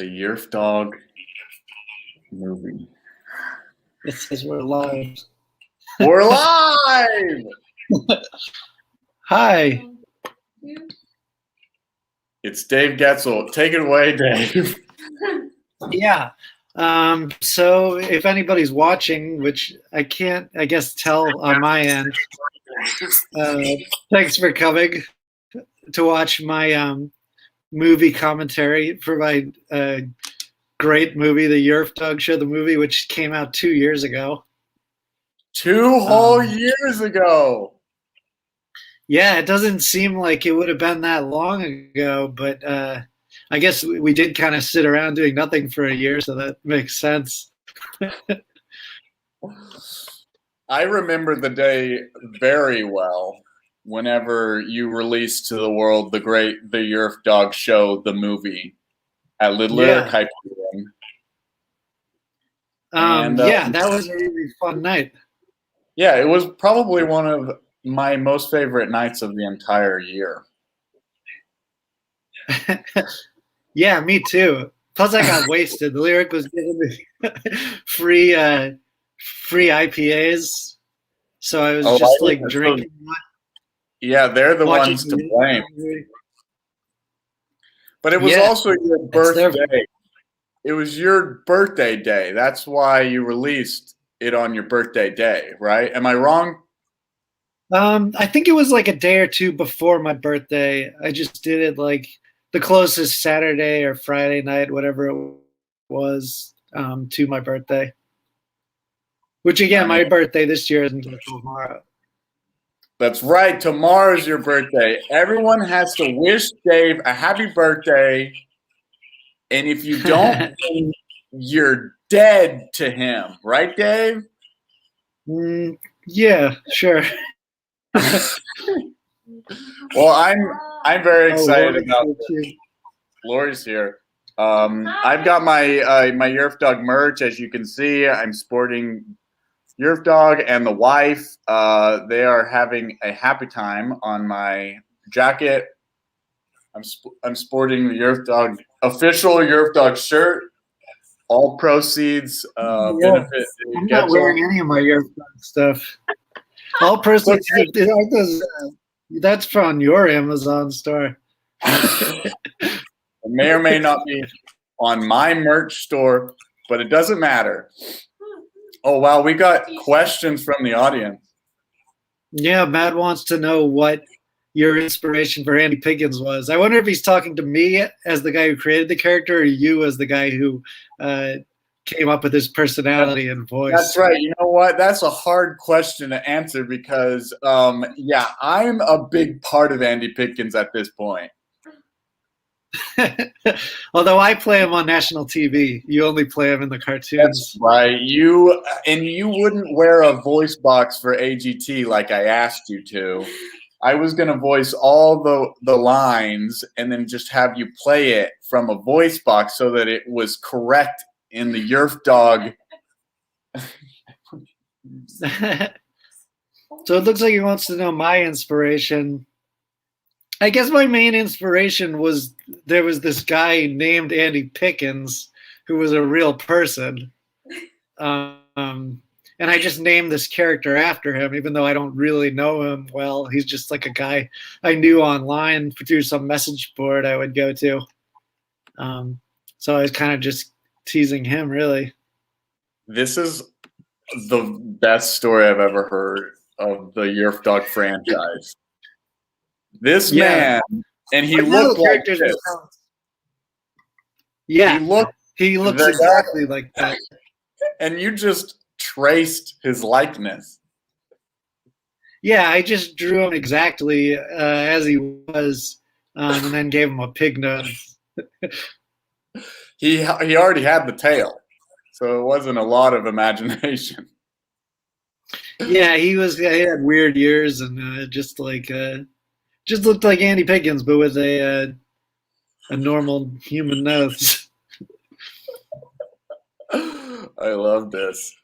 The Yerfdog movie. It says we're live. We're live! Hi. It's Dave Getzel. Take it away, Dave. Yeah. So if anybody's watching, which I can't, I guess, tell on my end, thanks for coming to watch my movie commentary for my great movie, the Yerfdog Show the Movie, which came out 2 years ago. 2 whole years ago. Yeah, it doesn't seem like it would have been that long ago, but I guess we did kind of sit around doing nothing for a year, so that makes sense. I remember the day very well whenever you released to the world the Yerfdog Show the Movie at Lyric Hyperion. Yeah, that was a really fun night. Yeah, it was probably one of my most favorite nights of the entire year. Yeah, me too. Plus, I got wasted. The Lyric was giving me free IPAs, so I was drinking. Yeah, they're the ones to blame. But it was also your birthday. It was your birthday day. That's why you released it on your birthday day, right? Am I wrong? I think it was like a day or two before my birthday. I just did it like the closest Saturday or Friday night, whatever it was, to my birthday. Which again, my birthday this year isn't until tomorrow. That's right. Tomorrow's your birthday. Everyone has to wish Dave a happy birthday. And if you don't, you're dead to him. Right, Dave? Yeah, sure. Well, I'm very excited about this. Lori's here. I've got my my Yerfdog merch. As you can see, I'm sporting Yerfdog and the wife. They are having a happy time on my jacket. I'm sporting the Yerfdog official Yerfdog shirt. All proceeds benefit. I'm not wearing any of my Yerfdog stuff. All proceeds. That's from your Amazon store. It may or may not be on my merch store, but it doesn't matter. Oh, wow. We got questions from the audience. Yeah, Matt wants to know what your inspiration for Andy Pickens was. I wonder if he's talking to me as the guy who created the character or you as the guy who came up with his personality and voice. That's right. You know what? That's a hard question to answer because, yeah, I'm a big part of Andy Pickens at this point. Although I play him on national TV, you only play him in the cartoons. That's right. You wouldn't wear a voice box for AGT like I asked you to. I was going to voice all the lines and then just have you play it from a voice box so that it was correct in the Yerfdog. So it looks like he wants to know my inspiration. I guess my main inspiration was there was this guy named Andy Pickens who was a real person. And I just named this character after him, even though I don't really know him well. He's just like a guy I knew online through some message board I would go to. So I was kind of just teasing him, really. This is the best story I've ever heard of the Yerfdog franchise. This man, and he looked like this. Yeah, he looks exactly like that. And you just traced his likeness. Yeah, I just drew him exactly as he was, and then gave him a pig nose. He already had the tail, so it wasn't a lot of imagination. Yeah, he had weird ears and just looked like Andy Pickens, but with a normal human nose. I love this.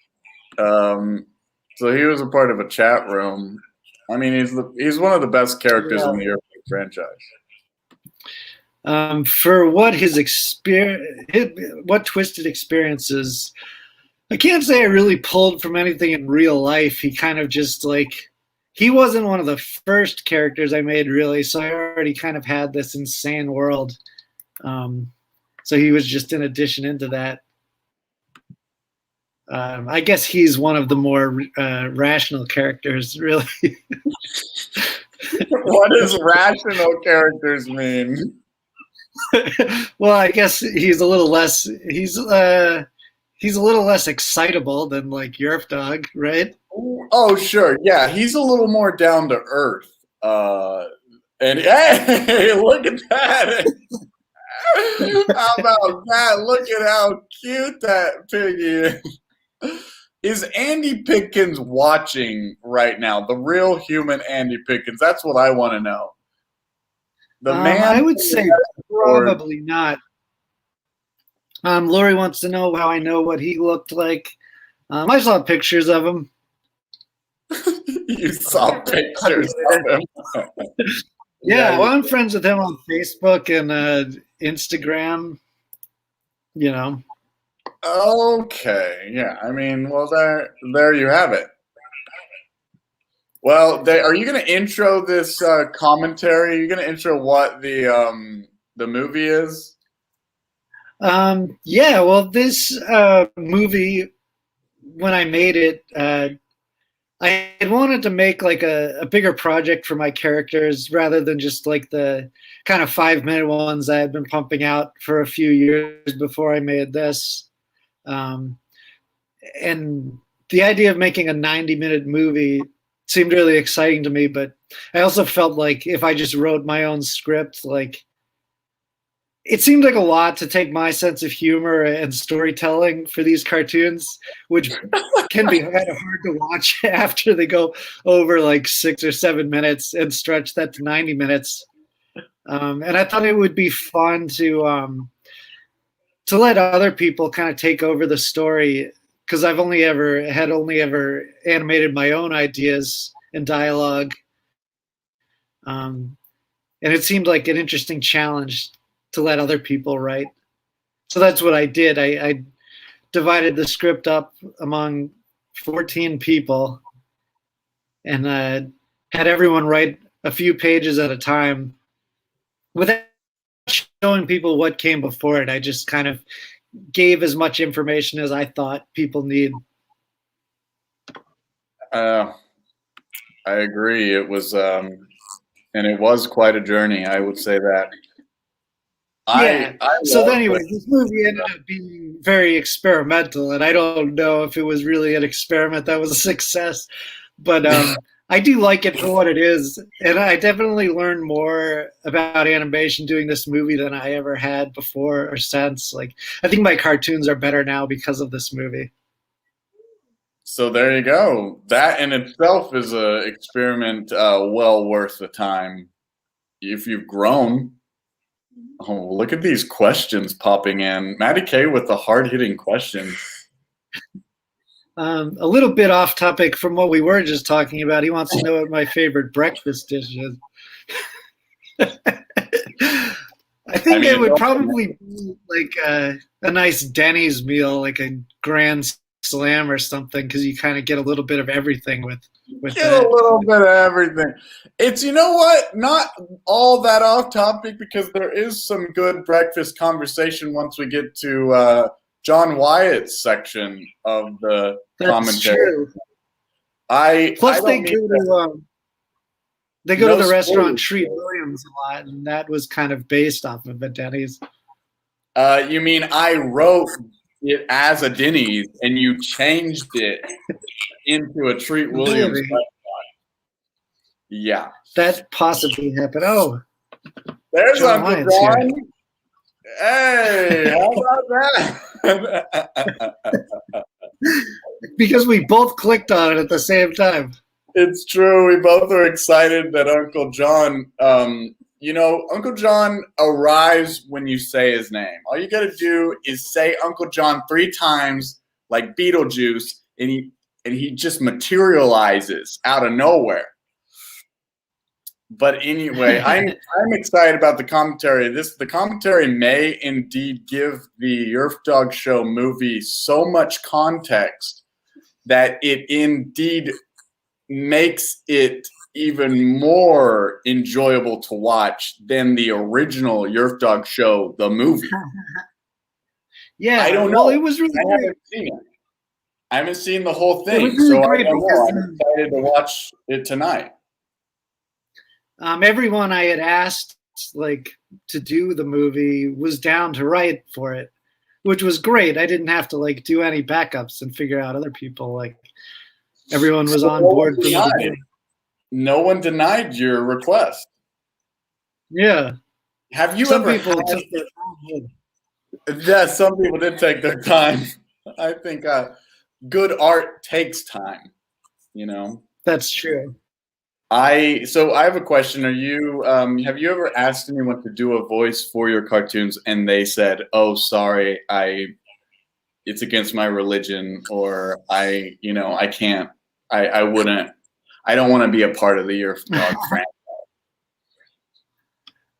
So he was a part of a chat room. I mean, he's one of the best characters in the Yerfdog franchise. For what what twisted experiences, I can't say I really pulled from anything in real life. He kind of just like, he wasn't one of the first characters I made really, so I already kind of had this insane world. So he was just an addition into that. I guess he's one of the more rational characters, really. What does rational characters mean? Well, I guess he's a little less. He's a little less excitable than like Yerfdog, right? Oh, sure, yeah, he's a little more down to earth. And hey, look at that! How about that? Look at how cute that piggy is. Is Andy Pickens watching right now? The real human Andy Pickens. That's what I want to know. The man. I would say probably not. Lori wants to know how I know what he looked like. I saw pictures of him. You saw pictures of him. Yeah, well, I'm friends with him on Facebook and Instagram. You know. Okay, yeah. I mean, well, there you have it. Well, are you going to intro this commentary? Are you going to intro what the movie is? Yeah. Well, this movie, when I made it, I had wanted to make like a bigger project for my characters rather than just like the kind of 5-minute ones I had been pumping out for a few years before I made this. And the idea of making a 90-minute movie seemed really exciting to me, but I also felt like if I just wrote my own script, like it seemed like a lot to take my sense of humor and storytelling for these cartoons, which can be kind of hard to watch after they go over like 6 or 7 minutes and stretch that to 90 minutes. And I thought it would be fun to let other people kind of take over the story, because I've only ever animated my own ideas and dialogue. And it seemed like an interesting challenge to let other people write. So that's what I did. I divided the script up among 14 people and had everyone write a few pages at a time without showing people what came before it. I just kind of gave as much information as I thought people need. I agree. It was, and it was quite a journey. I would say that. Yeah. So anyway, this movie ended up being very experimental, and I don't know if it was really an experiment that was a success, but I do like it for what it is, and I definitely learned more about animation doing this movie than I ever had before or since. Like, I think my cartoons are better now because of this movie. So there you go. That in itself is an experiment well worth the time if you've grown. Oh, look at these questions popping in. Maddie K with the hard-hitting questions. A little bit off topic from what we were just talking about. He wants to know what my favorite breakfast dish is. I think it would probably be like a nice Denny's meal, like a Grand Slam or something, because you kind of get a little bit of everything with that. A little bit of everything. It's, you know what, not all that off topic, because there is some good breakfast conversation once we get to John Wyatt's section of the commentary. True. Plus they go to the restaurant Treat Williams a lot, and that was kind of based off of a Denny's. You mean I wrote it as a Denny's and you changed it into a Treat Williams restaurant? Yeah. That possibly happened. Oh. There's Uncle John. Hey, how about that? Because we both clicked on it at the same time. It's true. We both are excited that Uncle John, Uncle John arrives when you say his name. All you got to do is say Uncle John 3 times like Beetlejuice, and he just materializes out of nowhere. But anyway, I'm excited about the commentary. The commentary may indeed give the Yerfdog Show movie so much context that it indeed makes it even more enjoyable to watch than the original Yerfdog Show the movie. Yeah, I don't know. Well, it was really I haven't seen it. I haven't seen the whole thing, really so great I don't know. I'm excited to watch it tonight. Everyone I had asked like to do the movie was down to write for it, which was great. I didn't have to like do any backups and figure out other people. Like everyone was on board from the beginning. No one denied your request. Yeah. Have you Some ever people had, took their time. yeah, some people did take their time. I think good art takes time, you know. That's true. So I have a question. Are you have you ever asked anyone to do a voice for your cartoons and they said, "Oh, sorry, it's against my religion," or I can't, I wouldn't, I don't want to be a part of the Yerfdog franchise.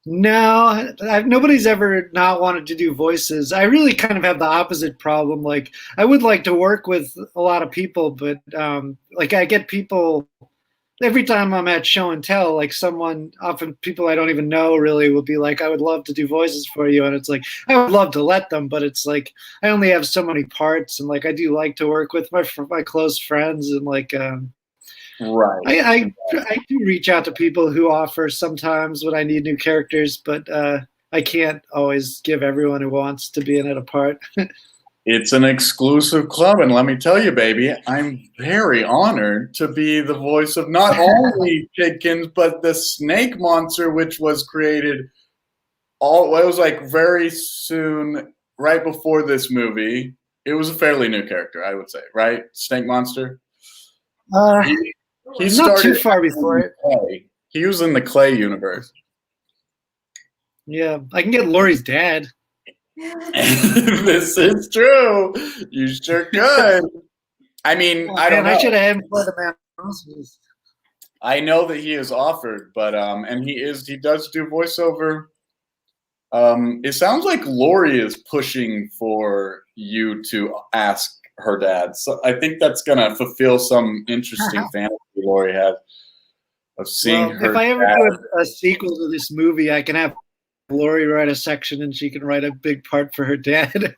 No, nobody's ever not wanted to do voices. I really kind of have the opposite problem. Like, I would like to work with a lot of people, but like I get people every time I'm at show and tell. Like, often people I don't even know really will be like, "I would love to do voices for you," and it's like I would love to let them, but it's like I only have so many parts, and like I do like to work with my close friends, and like. Right. I do reach out to people who offer sometimes when I need new characters, but I can't always give everyone who wants to be in it a part. It's an exclusive club, and let me tell you, baby, I'm very honored to be the voice of not only Kidkins, but the snake monster, which was created it was like very soon, right before this movie. It was a fairly new character, I would say, right? Snake monster. He not too far before it. Clay. He was in the Clay universe. Yeah, I can get Lori's dad. This is true. You sure could. I mean, I don't know. I should have had him play the man. I know that he is offered, but and he does do voiceover. It sounds like Lori is pushing for you to ask her dad. So I think that's gonna fulfill some interesting fantasy Lori had of seeing her. If I ever do a sequel to this movie, I can have Lori write a section and she can write a big part for her dad.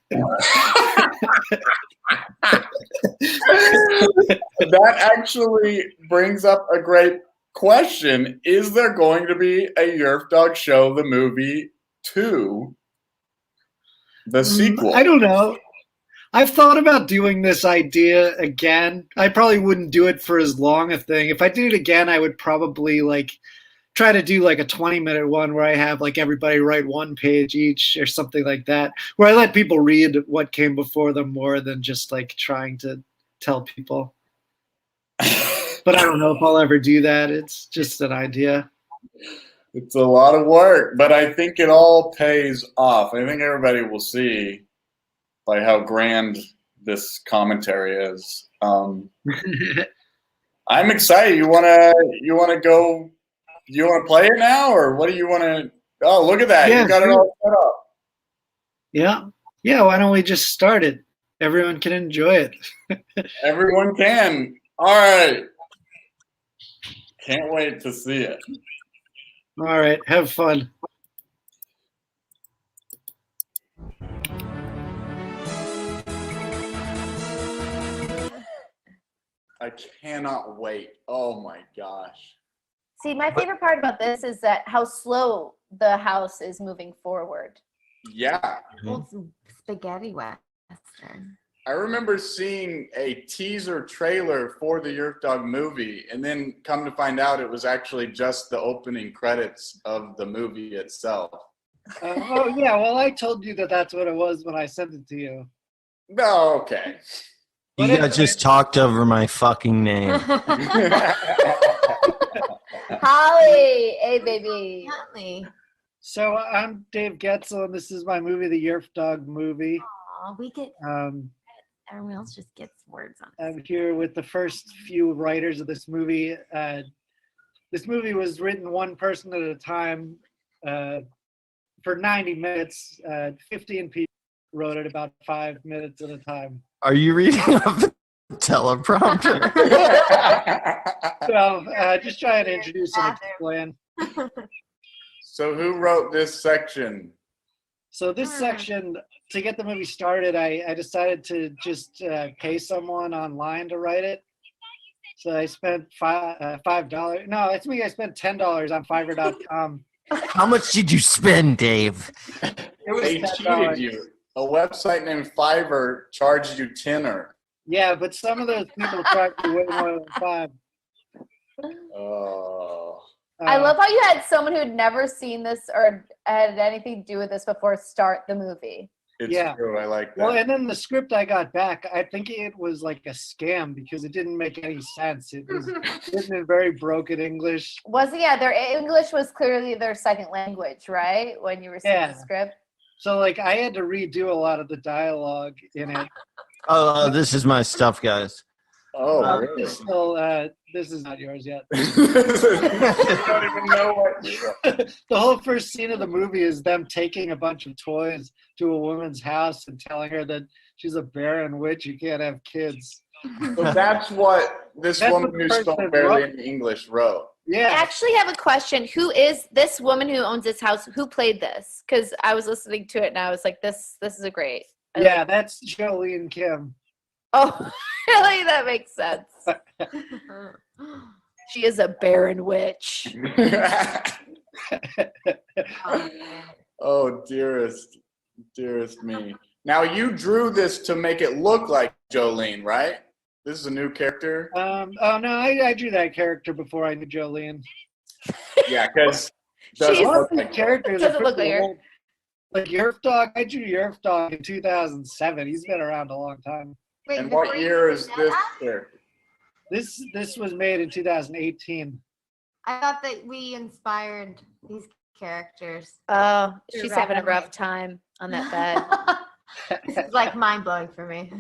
That actually brings up a great question. Is there going to be a Yerfdog Show the Movie 2? The sequel? I don't know. I've thought about doing this idea again. I probably wouldn't do it for as long a thing. If I did it again, I would probably like try to do like a 20-minute one where I have like everybody write one page each or something like that, where I let people read what came before them more than just like trying to tell people. But I don't know if I'll ever do that. It's just an idea. It's a lot of work, but I think it all pays off. I think everybody will see by how grand this commentary is. I'm excited. You wanna go? You want to play it now, or what do you want to? Oh, look at that! Yeah, you got it all set up. Yeah. Why don't we just start it? Everyone can enjoy it. Everyone can. All right. Can't wait to see it. All right. Have fun. I cannot wait. Oh my gosh. See, my favorite part about this is that how slow the house is moving forward. Yeah. Old spaghetti western. I remember seeing a teaser trailer for the Yerfdog movie, and then come to find out it was actually just the opening credits of the movie itself. Oh, yeah. Well, I told you that that's what it was when I sent it to you. No, okay. You guys just talked over my fucking name. Holly, hey baby. Holly. So I'm Dave Getzel, and this is my movie, The Yerfdog Movie. Aw, we get everyone else just gets words on it. I'm here with the first few writers of this movie, this movie was written one person at a time for 90 minutes. 15 people wrote it about 5 minutes at a time. Are you reading off the teleprompter? So just trying to introduce and explain. So who wrote this section? So this section, to get the movie started, I decided to just pay someone online to write it. So I spent $5. No, I think I spent $10 on Fiverr.com. How much did you spend, Dave? It was They $10. cheated you. A website named Fiverr charged you $10. Yeah, but some of those people charged me way more than $5. Oh. I love how you had someone who had never seen this or had anything to do with this before start the movie. It's Yeah. true. I like that. Well, and then the script I got back, I think it was like a scam because it didn't make any sense. It was written in very broken English. Was it? Yeah, their English was clearly their second language, right? When you received the script. So like I had to redo a lot of the dialogue in it. Oh, this is my stuff, guys. Oh, really? This is not yours yet. You don't even know what. The whole first scene of the movie is them taking a bunch of toys to a woman's house and telling her that she's a barren witch, you can't have kids. So that's what this That's woman what who the spoke person barely wrote. any English wrote. I Yeah. actually have a question. Who is this woman who owns this house? Who played this? Because I was listening to it and I was like, this is a great. Yeah, that's Jolene Kim. Oh, really? That makes sense. She is a barren witch. Oh, dearest me. Now you drew this to make it look like Jolene, right? This is a new character. Oh no, I drew that character before I knew Jolene. Yeah, because She's- All of these characters are Doesn't look pretty like her. old. Like Yerfdog, I drew Yerfdog in 2007. He's been around a long time. Wait, And before what you year did is that, this character? This was made in 2018. I thought that we inspired these characters. Oh, You're she's right. having a rough time on that bed. This is like mind blowing for me.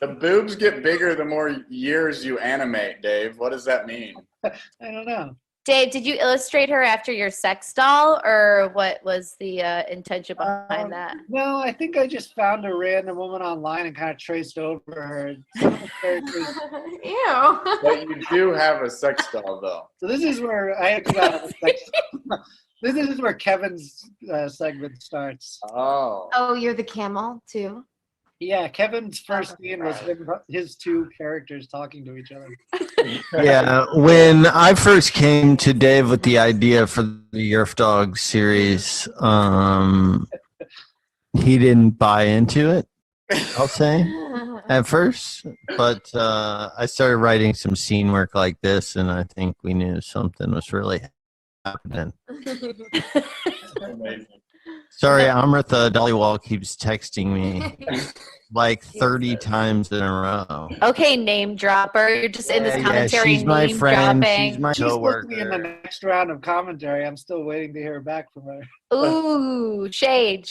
The boobs get bigger the more years you animate, Dave. What does that mean? I don't know. Dave, did you illustrate her after your sex doll, or what was the intention behind that? No, I think I just found a random woman online and kind of traced over her. Some of the characters. Ew. But you do have a sex doll, though. So this is where I come out of the sex. This is where Kevin's segment starts. Oh. Oh, you're the camel too? Yeah, Kevin's first scene was his two characters talking to each other. Yeah, when I first came to Dave with the idea for the Yerfdog series, he didn't buy into it, I'll say, at first. But I started writing some scene work like this, and I think we knew something was really happening. Amazing. Sorry, Amrita Dollywall keeps texting me like 30 times in a row. Okay, name dropper. You're just in this commentary. she's my name friend. dropping. She's my She's supposed to be in the coworker. next round of commentary. I'm still waiting to hear back from her. Ooh, shade.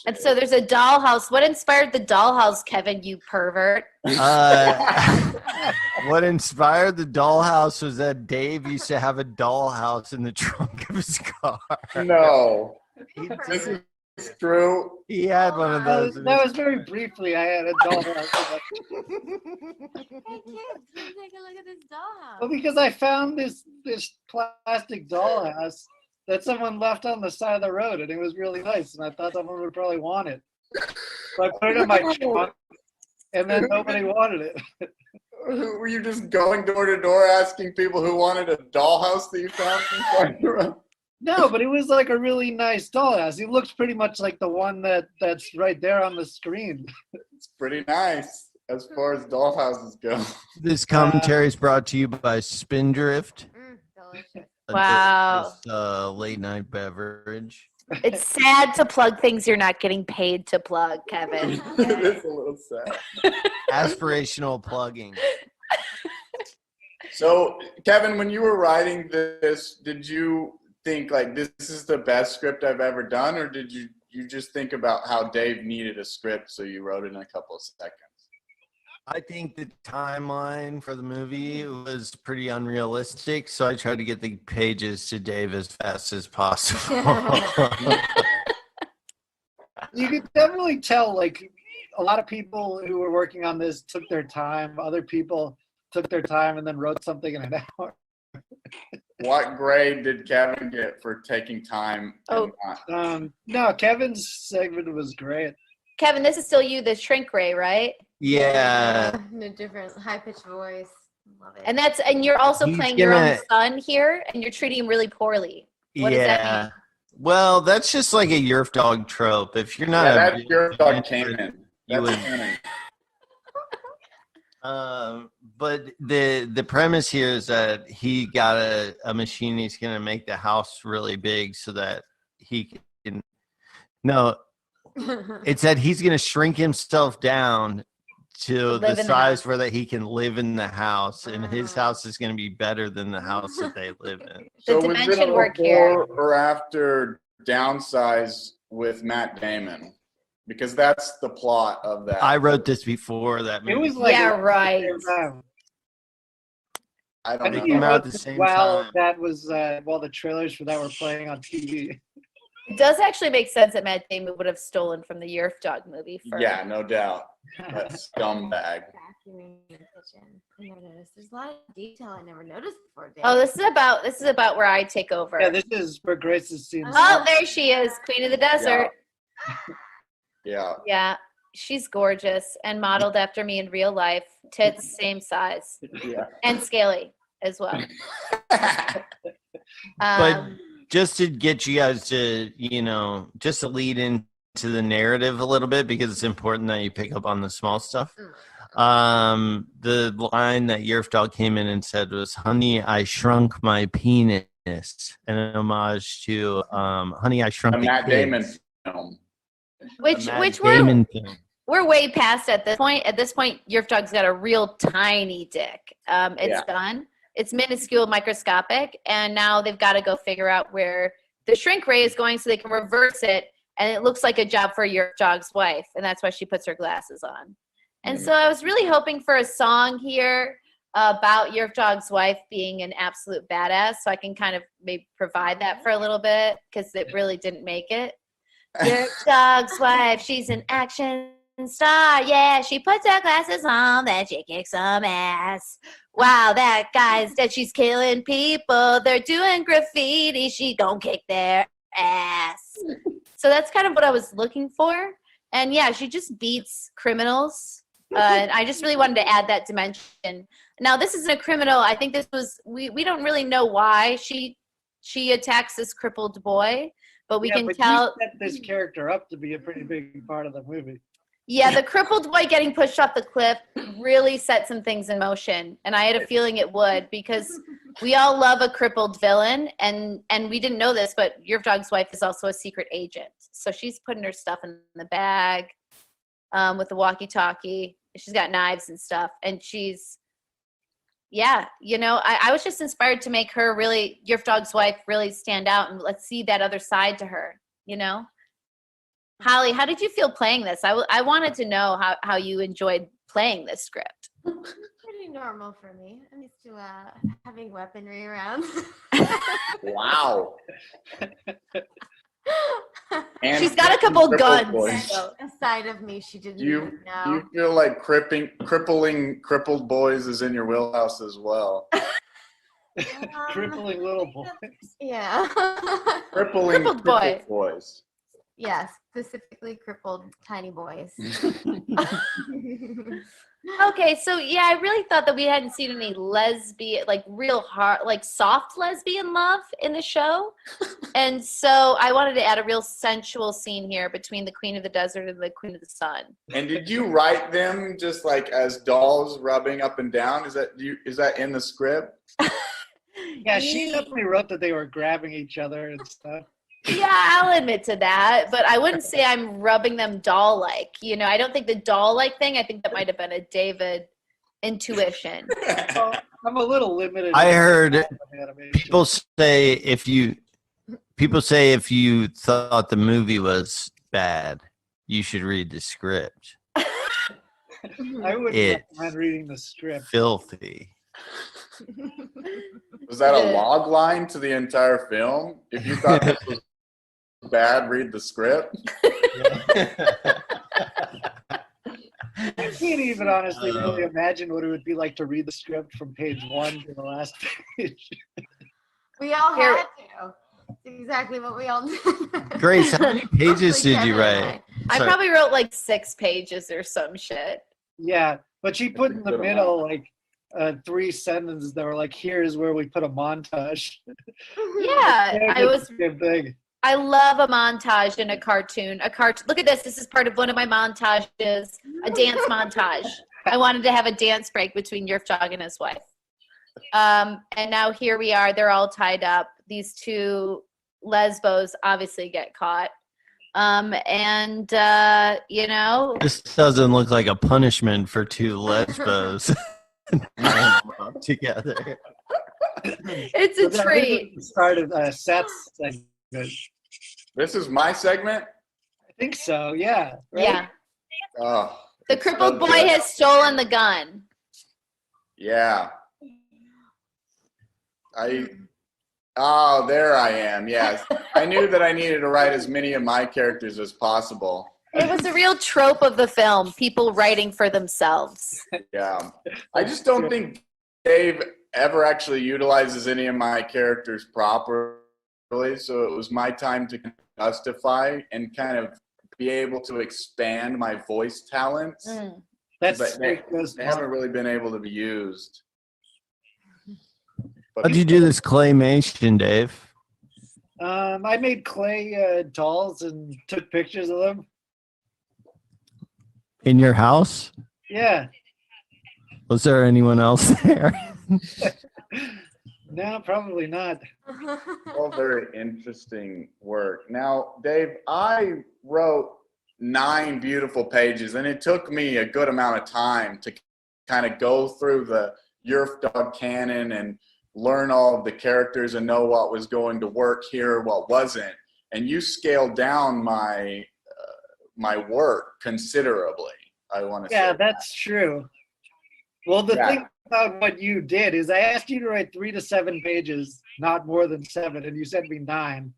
And so there's a dollhouse. What inspired the dollhouse, Kevin, you pervert? What inspired the dollhouse was that Dave used to have a dollhouse in the trunk of his car. No. This is true. He had one of those. That was very briefly. I had a dollhouse. Hey kids, take a look at this dollhouse. Well, because I found this plastic dollhouse that someone left on the side of the road, and it was really nice, and I thought someone would probably want it. So I put it in my trunk, and then nobody wanted it. Were you just going door to door asking people who wanted a dollhouse that you found? No, but it was like a really nice dollhouse. It looks pretty much like the one that's right there on the screen. It's pretty nice as far as dollhouses go. This commentary is brought to you by Spindrift. Delicious. Wow. This late night beverage. It's sad to plug things you're not getting paid to plug, Kevin. It's a little sad. Aspirational plugging. So, Kevin, when you were writing this, did you think like this is the best script I've ever done, or did you just think about how Dave needed a script, so you wrote it in a couple of seconds? I think the timeline for the movie was pretty unrealistic, so I tried to get the pages to Dave as fast as possible. You could definitely tell, like, a lot of people who were working on this took their time. Other people took their time and then wrote something in an hour. What grade did Kevin get for taking time? Oh. No, Kevin's segment was great. Kevin, this is still you, the shrink ray, right? Yeah. In a different high-pitched voice. Love it. And you're also He's playing your own gonna- son here, and you're treating him really poorly. What does that mean? Well, that's just like a Yerfdog trope. If you're not Yeah, a that big Yerfdog fan, came in. you That's would- canon. But the premise here is that he got a machine. He's going to make the house really big so that he can. No, it's that he's going to shrink himself down to Live the in the size house. where that he can live in the house, and his house is going to be better than the house that they live in. The So was it dimension work here. before or after Downsize with Matt Damon? Because that's the plot of that. I wrote this before that movie. It was like Yeah, right. I I don't think know. you Came out wrote at the this same while time. that was while the trailers for that were playing on TV. It does actually make sense that Matt Damon would have stolen from the Yerfdog movie. Yeah, no doubt. That scumbag. Vacuuming in the kitchen. I never noticed. There's a lot of detail I never noticed before. Dave. Oh, this is about where I take over. Yeah, this is where Grace's scene. Oh, there she is, Queen of the Desert. Yeah. Yeah, she's gorgeous and modeled after me in real life. Tits, same size, Yeah. and scaly as well. But just to get you guys to, just to lead into the narrative a little bit, because it's important that you pick up on the small stuff. The line that Yerfdog came in and said was, "Honey, I shrunk my penis," an homage to "Honey, I Shrunk A the Matt Kids." Damon film. which Matt which Damon film. we're way past at this point. At this point, Yerfdog's got a real tiny dick. It's done. It's minuscule, microscopic, and now they've got to go figure out where the shrink ray is going so they can reverse it, and it looks like a job for Yerfdog's wife, and that's why she puts her glasses on. And so I was really hoping for a song here about Yerfdog's wife being an absolute badass, so I can kind of maybe provide that for a little bit, because it really didn't make it. Yerfdog's wife, she's an action star, yeah, she puts her glasses on, then she kicks some ass. Wow, that guy's dead, she's killing people, they're doing graffiti, she gon' kick their ass. So that's kind of what I was looking for. And yeah, she just beats criminals. And I just really wanted to add that dimension. Now, this isn't a criminal. I think this was, we don't really know why she attacks this crippled boy, but we can tell. You set this character up to be a pretty big part of the movie. Yeah, the crippled boy getting pushed off the cliff really set some things in motion. And I had a feeling it would, because we all love a crippled villain. And we didn't know this, but Yerfdog's wife is also a secret agent. So she's putting her stuff in the bag with the walkie-talkie. She's got knives and stuff. And she's, I was just inspired to make her really, Yerfdog's wife, really stand out. And let's see that other side to her, Holly, how did you feel playing this? I wanted to know how you enjoyed playing this script. Pretty normal for me. I'm used to having weaponry around. Wow. And She's got a couple crippled guns. boys. So. A side of me she didn't Do you even know. feel like crippling crippled boys is in your wheelhouse as well? Crippling little boy. Yeah. Crippling Crippled crippled boy. boys. Yes, specifically crippled tiny boys. Okay, so yeah, I really thought that we hadn't seen any lesbian, like real hard, like soft lesbian love in the show. And so I wanted to add a real sensual scene here between the Queen of the Desert and the Queen of the Sun. And did you write them just like as dolls rubbing up and down? Is that in the script? Yeah, she definitely wrote that they were grabbing each other and stuff. Yeah, I'll admit to that, but I wouldn't say I'm rubbing them doll-like. I don't think the doll-like thing, I think that might have been a David intuition. Well, I'm a little limited. I heard animation. people say if you thought the movie was bad, you should read the script. I would It's recommend reading the script. filthy. Was that a log line to the entire film? If you thought this was bad, read the script. I can't even honestly really imagine what it would be like to read the script from page 1 to the last page. We all had to. It's exactly what we all did. Grace, how many pages did you write? I probably wrote like 6 pages or some shit. Yeah, but she put in the Good middle like 3 sentences that were like, "Here's where we put a montage." Yeah, Big. I love a montage in a cartoon. Look at this. This is part of one of my montages, a dance montage. I wanted to have a dance break between Yerfdog and his wife. And now here we are. They're all tied up. These 2 lesbos obviously get caught. This doesn't look like a punishment for 2 lesbos together. It's a treat. Start of Seth's segment. This is my segment? I think so, yeah. Right? Yeah. Oh, The crippled boy has stolen the gun. yeah. There I am. Yes. I knew that I needed to write as many of my characters as possible. It was a real trope of the film, people writing for themselves. Yeah. I just don't think Dave ever actually utilizes any of my characters properly. So it was my time to justify and kind of be able to expand my voice talents. That's But they haven't really been able to be used. How'd you do this claymation, Dave? I made clay dolls and took pictures of them. In your house? Yeah. Was there anyone else there? No, probably not. All very interesting work. Now, Dave, I wrote 9 beautiful pages, and it took me a good amount of time to kind of go through the Yerfdog canon and learn all of the characters and know what was going to work here, what wasn't. And you scaled down my my work considerably. I want to say. Yeah, that's true. Well, the thing about what you did is I asked you to write 3 to 7 pages, not more than 7, and you sent me 9.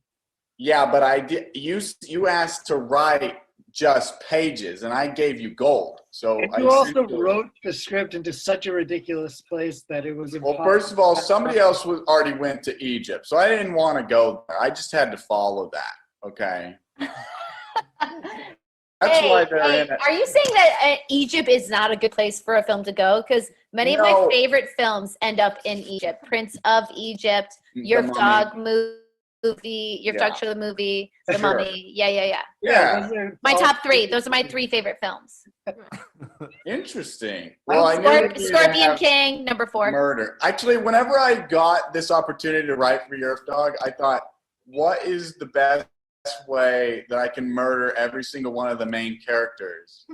Yeah, but I did. You asked to write just pages, and I gave you gold. So and you also wrote the script into such a ridiculous place that it was impossible. Well, first of all, somebody else already went to Egypt, so I didn't want to go there. I just had to follow that. Okay. That's why they're in it. Are you saying that Egypt is not a good place for a film to go? Because many of my favorite films end up in Egypt. Prince of Egypt, Yerfdog movie, Yerfdog Show the Movie, The Mummy. Yeah. My top 3. Those are my 3 favorite films. Interesting. Well, I knew Scorpion King, number 4. Murder. Actually, whenever I got this opportunity to write for Yerfdog, I thought, what is the best way that I can murder every single one of the main characters?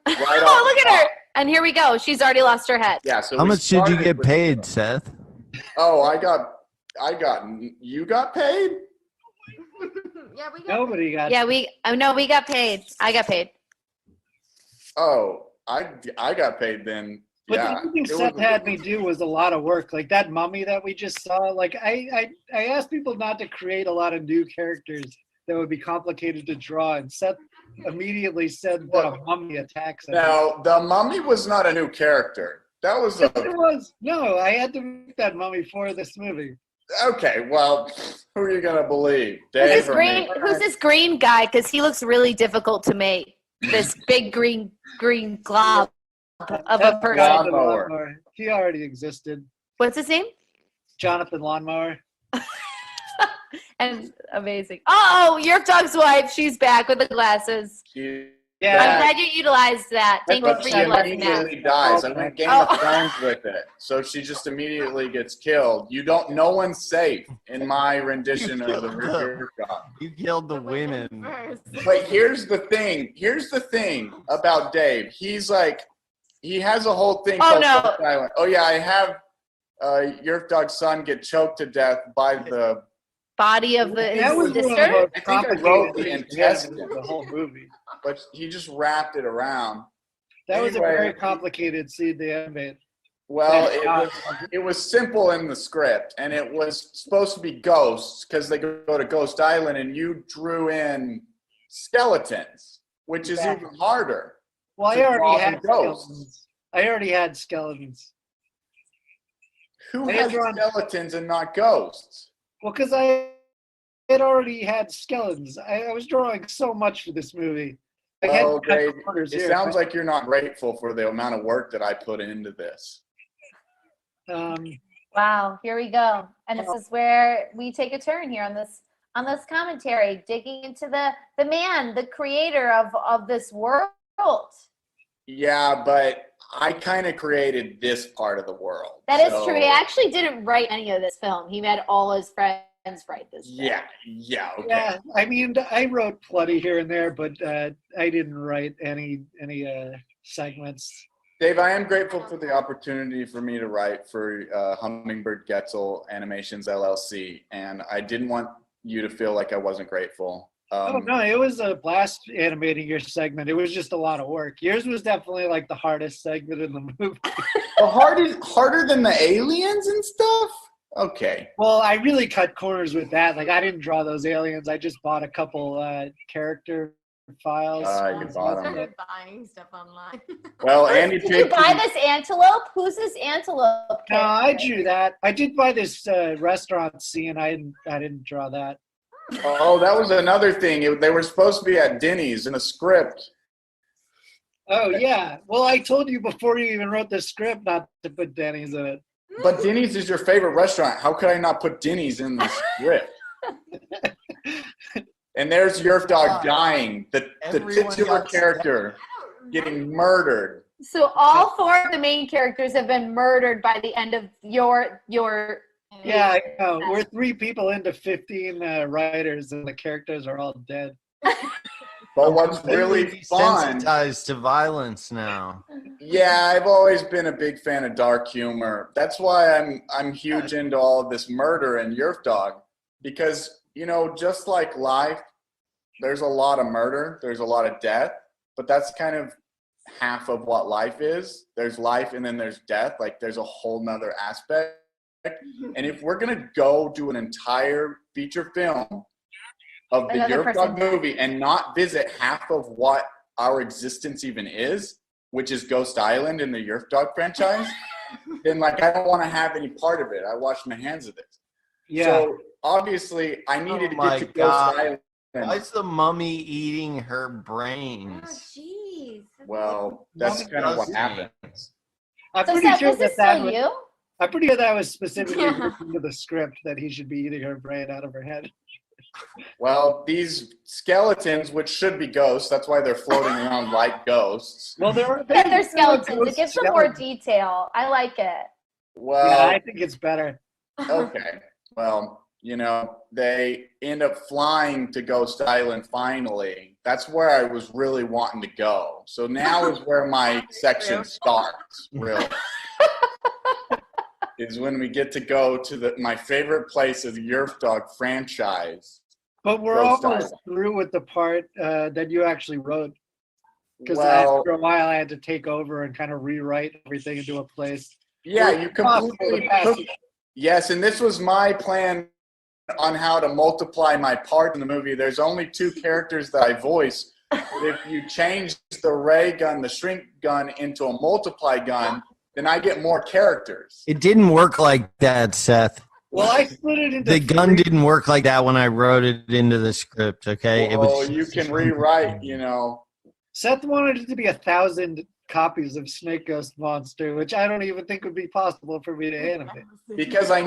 Right look at her! And here we go. She's already lost her head. Yeah. So how much did you get paid, Seth? Oh, you got paid? Yeah, we got Nobody got. Yeah, we got paid. I got paid. Oh, I got paid then. But the only thing Seth had me do was a lot of work. Like that mummy that we just saw. Like I asked people not to create a lot of new characters that would be complicated to draw, and Seth immediately said that a mummy attacks him. Now, the mummy was not a new character. That was it was. No, I had to make that mummy for this movie. Okay, well, who are you going to believe? Dave Who's this green guy? Because he looks really difficult to make. This big green glob of a person. Lawnmower. He already existed. What's his name? Jonathan Lawnmower. And amazing. Oh, Yerfdog's wife. She's back with the glasses. Yeah. I'm glad you utilized that. Thank you for utilizing that. She dies. I went Game of Thrones with it. So she just immediately gets killed. No one's safe in my rendition of the Yerfdog. You killed the women. But here's the thing about Dave. He's like, he has a whole thing called silent. Oh yeah, I have Yerfdog's son get choked to death by the body of his sister. I think I wrote the intestine. The whole movie. But he just wrapped it around. That was a Anyway. very complicated scene to animate. Well, it was simple in the script, and it was supposed to be ghosts because they go to Ghost Island, and you drew in skeletons, which is even harder. Well, to I already draw had the ghosts. skeletons. I already had skeletons. Who I has had drawn- skeletons and not ghosts? Well, because I had already had skeletons. I was drawing so much for this movie. I had Well, to cut Dave, corners it here. sounds like you're not grateful for the amount of work that I put into this. Wow, here we go. And this is where we take a turn here on this commentary, digging into the man, the creator of this world. Yeah, but I kind of created this part of the world. That is true. He actually didn't write any of this film. He had all his friends write this film. Yeah, okay. Yeah, I mean, I wrote plenty here and there, but I didn't write any segments. Dave, I am grateful for the opportunity for me to write for Hummingbird Getzel Animations LLC, and I didn't want you to feel like I wasn't grateful. Oh no, it was a blast animating your segment. It was just a lot of work. Yours was definitely like the hardest segment in the movie. Harder than the aliens and stuff? Okay. Well, I really cut corners with that. Like, I didn't draw those aliens. I just bought a couple character files. You bought them. Started buying stuff online. Well, Andy Did you buy this antelope? Who's this antelope? No, I drew that. I did buy this restaurant scene. I didn't draw that. Oh, that was another thing. They were supposed to be at Denny's in a script. Oh, yeah. Well, I told you before you even wrote the script not to put Denny's in it. But Denny's is your favorite restaurant. How could I not put Denny's in the script? And there's Yerfdog dying, the titular character getting murdered. So all four of the main characters have been murdered by the end of your. Yeah, I know. We're 3 people into 15 writers, and the characters are all dead. But what's really fun, desensitized to violence now. Yeah, I've always been a big fan of dark humor. That's why I'm huge into all of this murder and Yerfdog, because just like life, there's a lot of murder, there's a lot of death, but that's kind of half of what life is. There's life and then there's death. Like, there's a whole nother aspect. And if we're gonna go do an entire feature film of the Yerfdog movie and not visit half of what our existence even is, which is Ghost Island in the Yerfdog franchise, then I don't want to have any part of it. I washed my hands of this. Yeah. So obviously I needed to get to Ghost Island. Why is the mummy eating her Oh, brains? jeez. Well, that's kind of what happens. I'm So pretty Seth, sure is this that still was, you? I'm pretty sure that was specifically written to the script that he should be eating her brain out of her head. Well, these skeletons, which should be ghosts, that's why they're floating around like ghosts. Well, they're skeletons. It gives them more detail. I like it. Well, yeah, I think it's better. Okay. Well, they end up flying to Ghost Island finally. That's where I was really wanting to go. So now is where my section starts, really. Is when we get to go to my favorite place of the Yerfdog franchise. But we're Ghost almost Island. through with the part that you actually wrote. Because Well, after a while, I had to take over and kind of rewrite everything into a place. yeah, you completely took. Yes, and this was my plan on how to multiply my part in the movie. There's only 2 characters that I voice. But if you change the ray gun, the shrink gun, into a multiply gun, then I get more characters. It didn't work like that, Seth. Well, I split it into The gun didn't work like that when I wrote it into the script, okay? You can rewrite, Seth wanted it to be 1,000 copies of Snake Ghost Monster, which I don't even think would be possible for me to animate. because I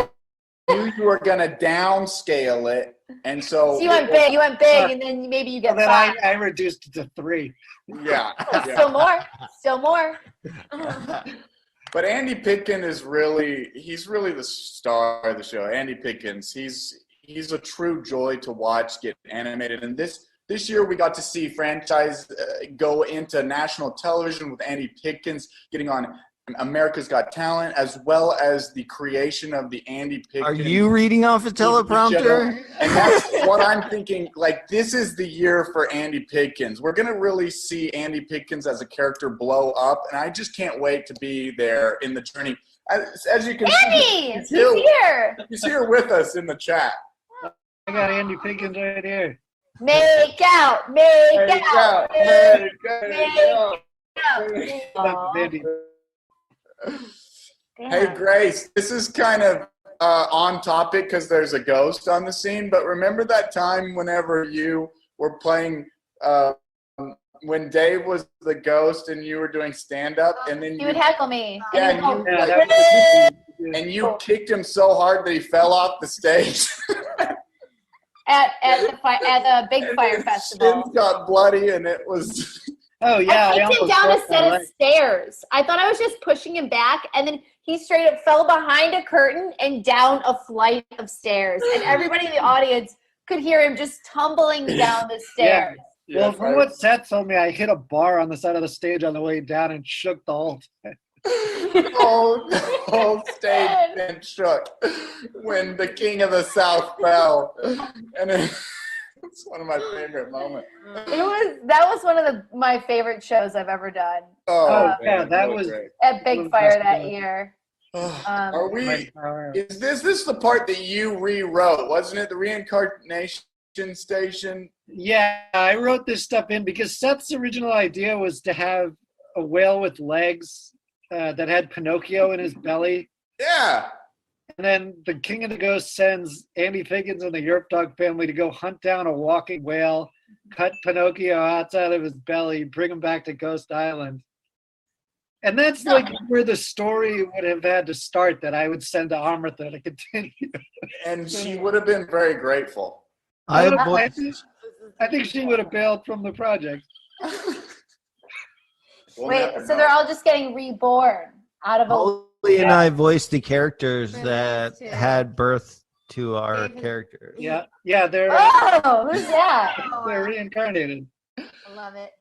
knew you were going to downscale it. And so You went big, and then maybe you get Well, then 5. I reduced it to 3. Yeah. Still more. But Andy Pitkin he's really the star of the show. Andy Pitkins, he's a true joy to watch get animated. And this year we got to see franchise go into national television with Andy Pitkins getting on America's Got Talent, as well as the creation of the Andy Pickens. Are you reading off a teleprompter? And that's what I'm thinking. Like, this is the year for Andy Pickens. We're going to really see Andy Pickens as a character blow up, and I just can't wait to be there in the journey. As you can Andy, see, he's here. He's here with us in the chat. I got Andy Pickens right here. Make out, make out, make out. Andy. Hey, Grace, this is kind of on topic because there's a ghost on the scene, but remember that time whenever you were playing when Dave was the ghost and you were doing stand-up, and then He would heckle me. Yeah, and you kicked him so hard that he fell off the stage. at the big fire festival. Shins got bloody, and it was. Oh yeah, I kicked him down a set of stairs. I thought I was just pushing him back, and then he straight up fell behind a curtain and down a flight of stairs, and everybody in the audience could hear him just tumbling down the stairs. Yeah. Well, from what Seth told me, I hit a bar on the side of the stage on the way down and shook the whole time. The whole stage and shook when the King of the South fell, and it's one of my favorite moments. That was one of my favorite shows I've ever done. Oh, yeah, that was great. At Big Fire that year. Are we? Is this the part that you rewrote? Wasn't it the reincarnation station? Yeah, I wrote this stuff in because Seth's original idea was to have a whale with legs that had Pinocchio in his belly. Yeah. And then the King of the Ghosts sends Andy Pickens and the Yerfdog family to go hunt down a walking whale, cut Pinocchio outside of his belly, bring him back to Ghost Island. And that's like where the story would have had to start, that I would send to Amrita to continue. And she would have been very grateful. I think she would have bailed from the project. Wait, so they're all just getting reborn out of a... Holly and I voiced the characters that had birth to our characters. Yeah, they're... Oh, who's that? They're reincarnated. I love it.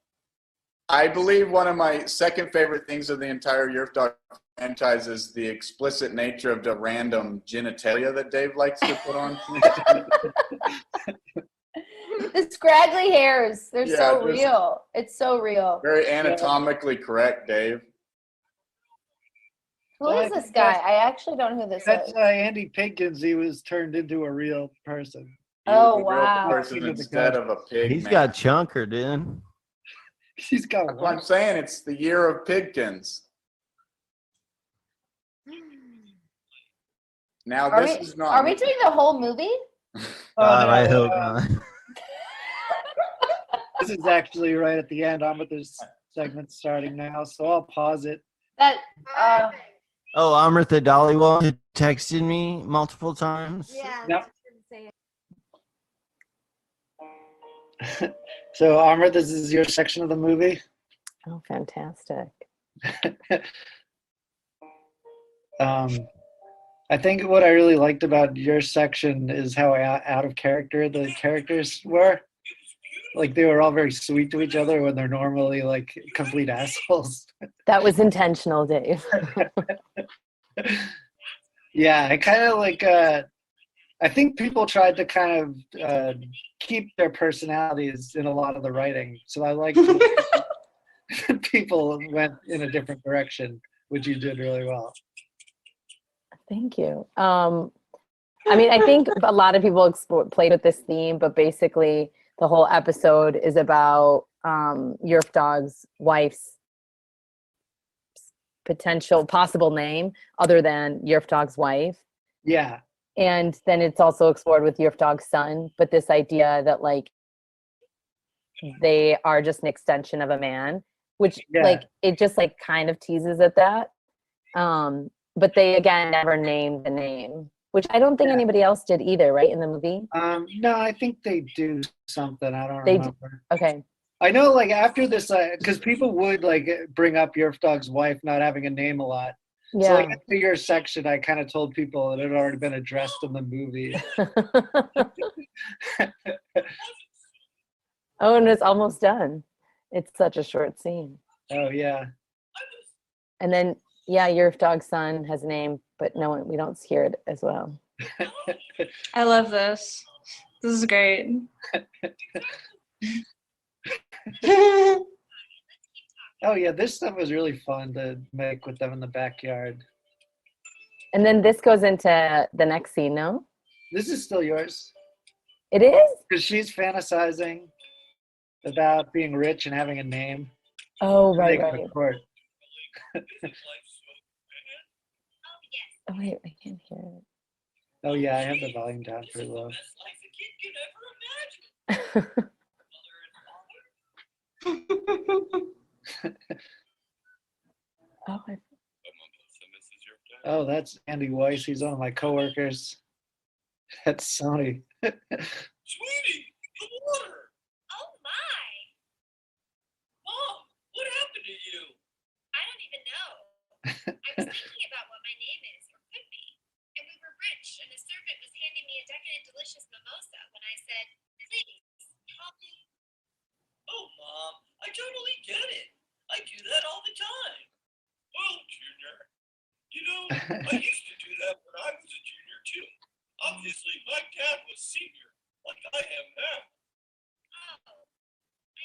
I believe one of my second favorite things of the entire Yerfdog franchise is the explicit nature of the random genitalia that Dave likes to put on. The scraggly hairs, they're so real. It's so real. Very anatomically correct, Dave. Who is this guy? I actually don't know who this That's is. Andy Pickens. He was turned into a real person. Oh, Real wow. person instead of a pig. He's man. got chunker, dude. He's got That's what I'm saying. It's the year of Pigkins. Now Are this is not. Are we doing the whole movie? God, I hope not. This is actually right at the end. I'm with this segment starting now, so I'll pause it. That Oh, Amrita Dhaliwal texted me multiple times. Yeah. Yep. Say it. So, Amrit, this is your section of the movie. Oh, fantastic. I think what I really liked about your section is how out of character the characters were. Like, they were all very sweet to each other when they're normally, like, complete assholes. That was intentional, Dave. Yeah, I kind of like, I think people tried to kind of keep their personalities in a lot of the writing. So I like people went in a different direction, which you did really well. Thank you. I mean, I think a lot of people played with this theme, but basically the whole episode is about Yerfdog's wife's possible name other than Yerfdog's wife. Yeah. And then it's also explored with Yerfdog's son, but this idea that like they are just an extension of a man, which like it just like kind of teases at that. But they again never named the name, which I don't think anybody else did either, right, in the movie? No, I think they do something. I don't remember. Okay. I know, like, after this, because people would, like, bring up Yerfdog's wife not having a name a lot. Yeah. So, like, after your section, I kind of told people it had already been addressed in the movie. Oh, and it's almost done. It's such a short scene. Oh, yeah. And then Yeah, Yerfdog's son has a name, but no one, we don't hear it as well. I love this. This is great. Oh yeah, this stuff was really fun to make with them in the backyard. And then this goes into the next scene, no? This is still yours. It is? Because she's fantasizing about being rich and having a name. Oh, And right, they go to right. court. Oh, wait, I can't hear it. Oh yeah, I have the volume down pretty low. Oh, Oh, that's Andy Weiss. He's one of my coworkers at Sony. Sweetie, the water. Oh my! Mom, what happened to you? I don't even know. I was thinking about what my name is or could be. And we were rich, and a servant was handing me a decadent, delicious mimosa when I said, please, help me. Oh, Mom, I totally get it. I do that all the time. Well, Junior, you know, I used to do that when I was a junior, too. Obviously, my dad was senior, like I am now.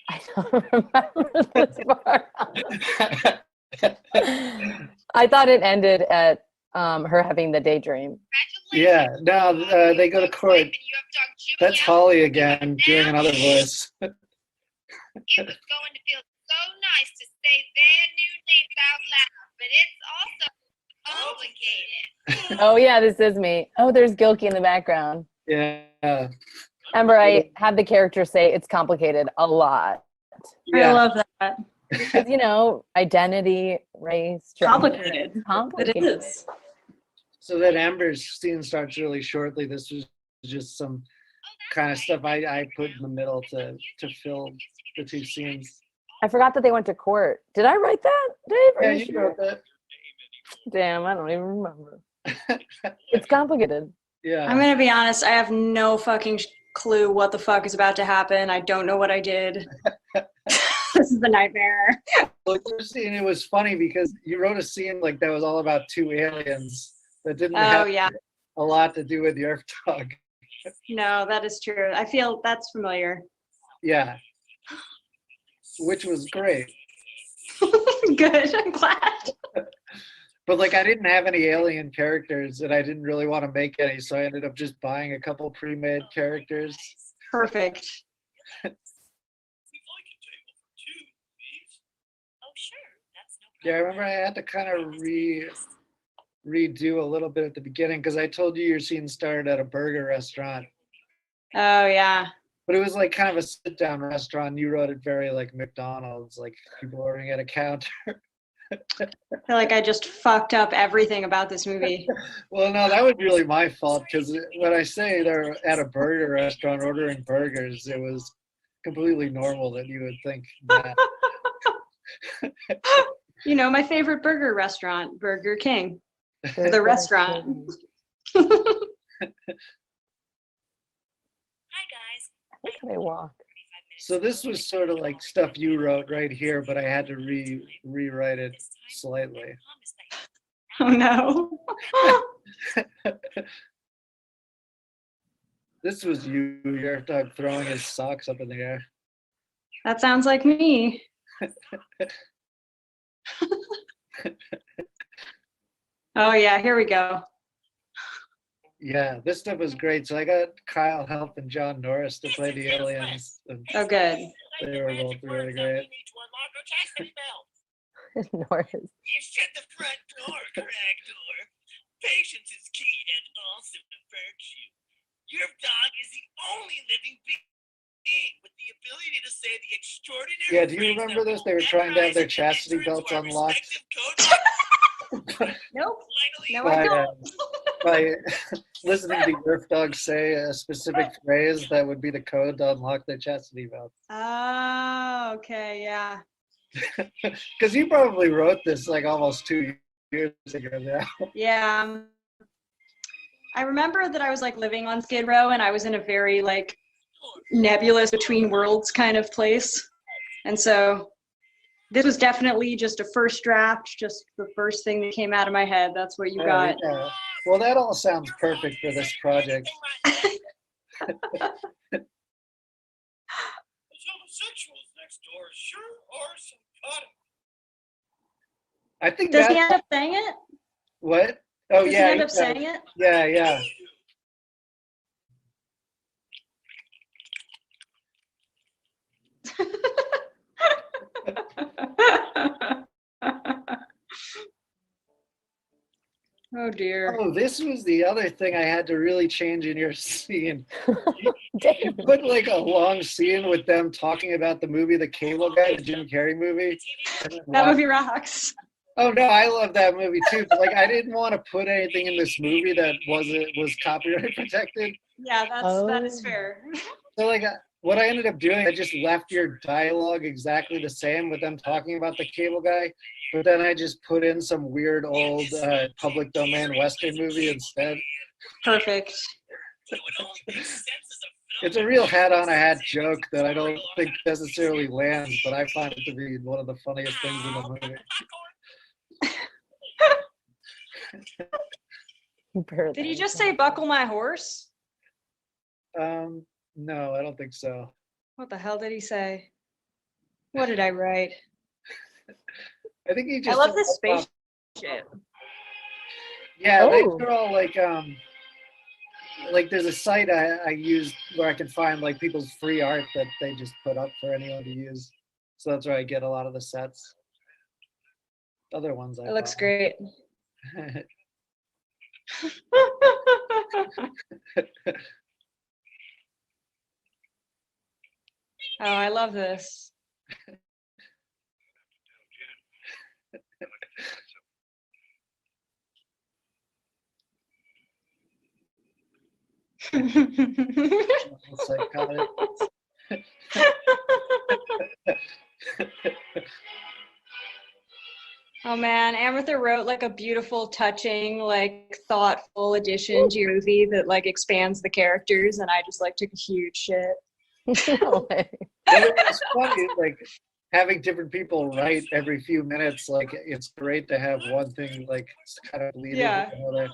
I don't remember this part. I thought it ended at her having the daydream. Yeah, now they go to court. That's Holly again doing another voice. It was going to feel so nice to say their new names out loud, but it's also complicated. Oh, yeah, this is me. Oh, there's Gilkey in the background. Yeah. Remember, I had the character say it's complicated a lot. Yeah. I love that. Because, you know, identity, race, gender. Complicated. Complicated. It is. So that Amber's scene starts really shortly. This was just some kind of stuff I put in the middle to fill the two scenes. I forgot that they went to court. Did I write that, Dave? Are Yeah, you you sure? wrote that. Damn, I don't even remember. It's complicated. Yeah. I'm gonna be honest. I have no fucking clue what the fuck is about to happen. I don't know what I did. This is a nightmare. Well, your scene, it was funny because you wrote a scene like that was all about two aliens that didn't Oh have yeah. a lot to do with Yerfdog. No, that is true. I feel that's familiar. Yeah. Which was great. Good. I'm glad. But like I didn't have any alien characters and I didn't really want to make any, so I ended up just buying a couple pre-made characters. Perfect. We'd like a table for two, please. Oh, sure. That's no Yeah, I problem. remember I had to kind of redo a little bit at the beginning because I told you your scene started at a burger restaurant. Oh yeah. But it was like kind of a sit-down restaurant. You wrote it very like McDonald's, like people ordering at a counter. I feel like I just fucked up everything about this movie. Well, no, that was really my fault because when I say they're at a burger restaurant ordering burgers, it was completely normal that you would think that. You know, my favorite burger restaurant, Burger King. The restaurant. Hi, guys. Look how they walk. So this was sort of like stuff you wrote right here, but I had to rewrite it slightly. Oh no. This was you, Yerfdog, throwing his socks up in the air. That sounds like me. Oh yeah, here we go. Yeah, this stuff was great. So I got Kyle Help and John Norris to play the aliens. And Oh good. they were both really great. Norris. You shut the front door, crack door. Patience is key and also a virtue. Your dog is the only living being with the ability to say the extraordinary. Yeah, do you phrase remember that this? They were trying to have their memorizes chastity and enter belts into our unlocked. respective codes. Nope. Finally, No, I don't. By listening to Yerfdog say a specific phrase that would be the code to unlock their chastity belt. Oh, okay, yeah. Because you probably wrote this like almost 2 years ago now. Yeah. I remember that I was like living on Skid Row and I was in a very like nebulous between worlds kind of place. And so This was definitely just a first draft, just the first thing that came out of my head. That's what you got. Yeah. Well, that all sounds perfect for this project. Homosexuals next door sure are psychotic. I think Does he that. end up saying it? What? Oh, Does yeah. he end up saying it? Yeah, yeah. Oh dear. Oh, this was the other thing I had to really change in your scene. You put like a long scene with them talking about the movie The Cable Guy, the Jim Carrey movie. That movie rocks. Oh no, I love that movie too. But like, I didn't want to put anything in this movie that was copyright protected. Yeah, that is fair. So like, what I ended up doing, I just left your dialogue exactly the same with them talking about the Cable Guy, but then I just put in some weird old public domain Western movie instead. Perfect. It's a real hat-on-a-hat joke that I don't think necessarily lands, but I find it to be one of the funniest things in the movie. Did he just say "buckle my horse"? No, I don't think so. What the hell did he say? What did I write? I think he just. I love this spaceship. Yeah, they're all like there's a site I use where I can find like people's free art that they just put up for anyone to use. So that's where I get a lot of the sets. Other ones I. It looks great. Oh, I love this. Psychotic. Oh man, Amrita wrote like a beautiful, touching, like thoughtful addition to your movie that like expands the characters, and I just like took a huge shit. It's funny, like having different people write every few minutes. Like it's great to have one thing like kind of lead into another.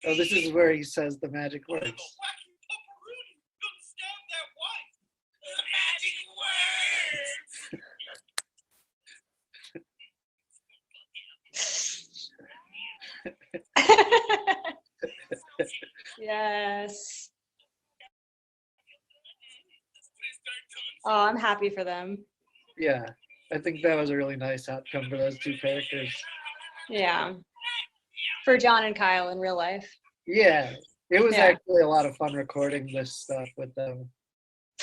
Oh, this is where he says the magic words. Yes. Oh, I'm happy for them. Yeah, I think that was a really nice outcome for those two characters. Yeah. For John and Kyle in real life. Yeah, it was actually a lot of fun recording this stuff with them.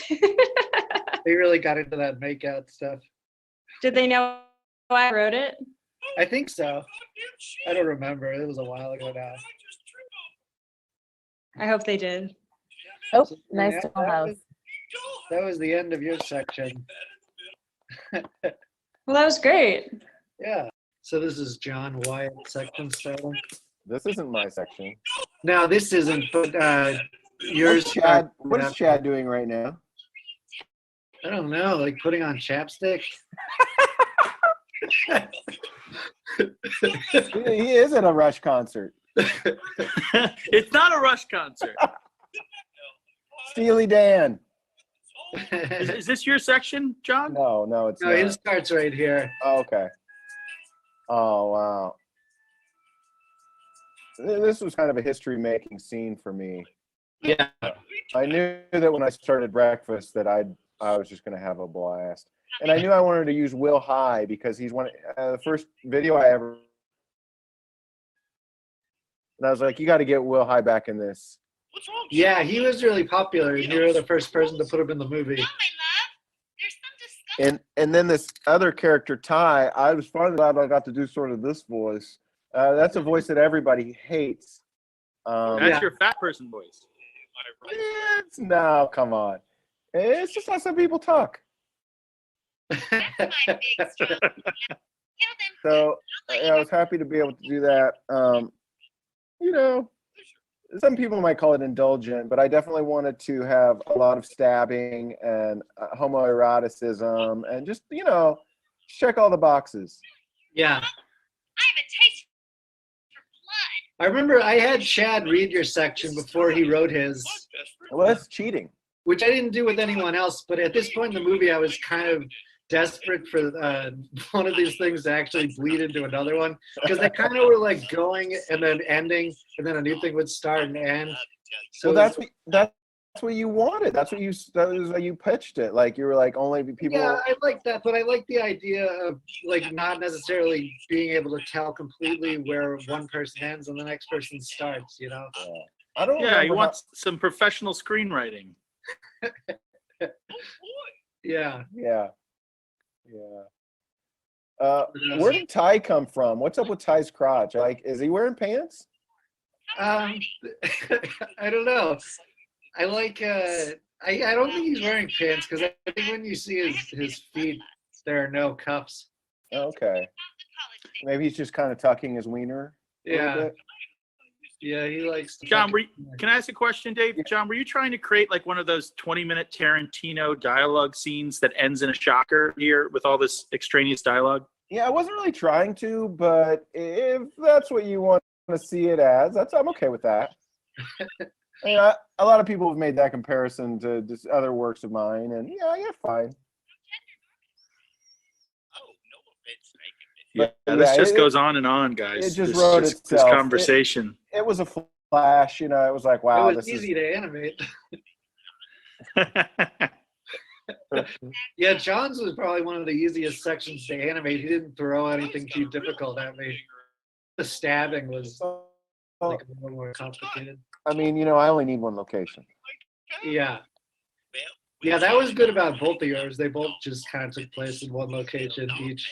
They really got into that makeout stuff. Did they know I wrote it? I think so. I don't remember. It was a while ago now. I hope they did. Oh, nice dollhouse. That was the end of your section. Well, that was great. Yeah. So this is John Wyatt section starting. This isn't my section. No, this isn't. But yours. What is Chad doing right now? I don't know. Like putting on chapstick. He is at a Rush concert. It's not a Rush concert. Steely Dan. Is this your section, John? No, it's no. not. His starts right here. Oh, okay. Oh, wow. This was kind of a history-making scene for me. Yeah. I knew that when I started breakfast that I was just going to have a blast. And I knew I wanted to use Will High because he's the first video I ever. And I was like, you got to get Will High back in this. Yeah, he was really popular. You were the first person to put him in the movie. And then this other character, Ty, I was finally glad I got to do sort of this voice. That's a voice that everybody hates. That's your fat person voice. No, come on. It's just how some people talk. So I was happy to be able to do that. some people might call it indulgent, but I definitely wanted to have a lot of stabbing and homoeroticism and just, check all the boxes. Yeah. I have a taste for blood. I remember I had Chad read your section before he wrote his, Well, that's cheating. which I didn't do with anyone else. But at this point in the movie, I was kind of desperate for one of these things to actually bleed into another one, because they kind of were like going and then ending, and then a new thing would start and end. So Well, that's what you wanted. That was how you pitched it. Like you were like, only people. Yeah, I like that, but I like the idea of like not necessarily being able to tell completely where one person ends and the next person starts. Yeah. I don't. Yeah, remember you want some professional screenwriting. Yeah. Yeah. Where did Ty come from? What's up with Ty's crotch? Like, is he wearing pants? I don't know. I like. I don't think he's wearing pants, because I think when you see his feet, there are no cuffs. Okay. Maybe he's just kind of tucking his wiener. A little Yeah. bit. Yeah, he likes. John, can I ask a question, Dave? John, were you trying to create like one of those 20-minute Tarantino dialogue scenes that ends in a shocker here with all this extraneous dialogue? Yeah, I wasn't really trying to, but if that's what you want to see it as, I'm okay with that. I mean, a lot of people have made that comparison to just other works of mine, and yeah, fine. Yeah, this just goes on and on, guys. It just this, wrote this, itself. This conversation. It was a flash, it was like, wow, It was easy to animate. Yeah, John's was probably one of the easiest sections to animate. He didn't throw anything too difficult at me. The stabbing was like a little more complicated. I mean, I only need one location. Yeah. Yeah, that was good about both of yours. They both just kind of took place in one location each.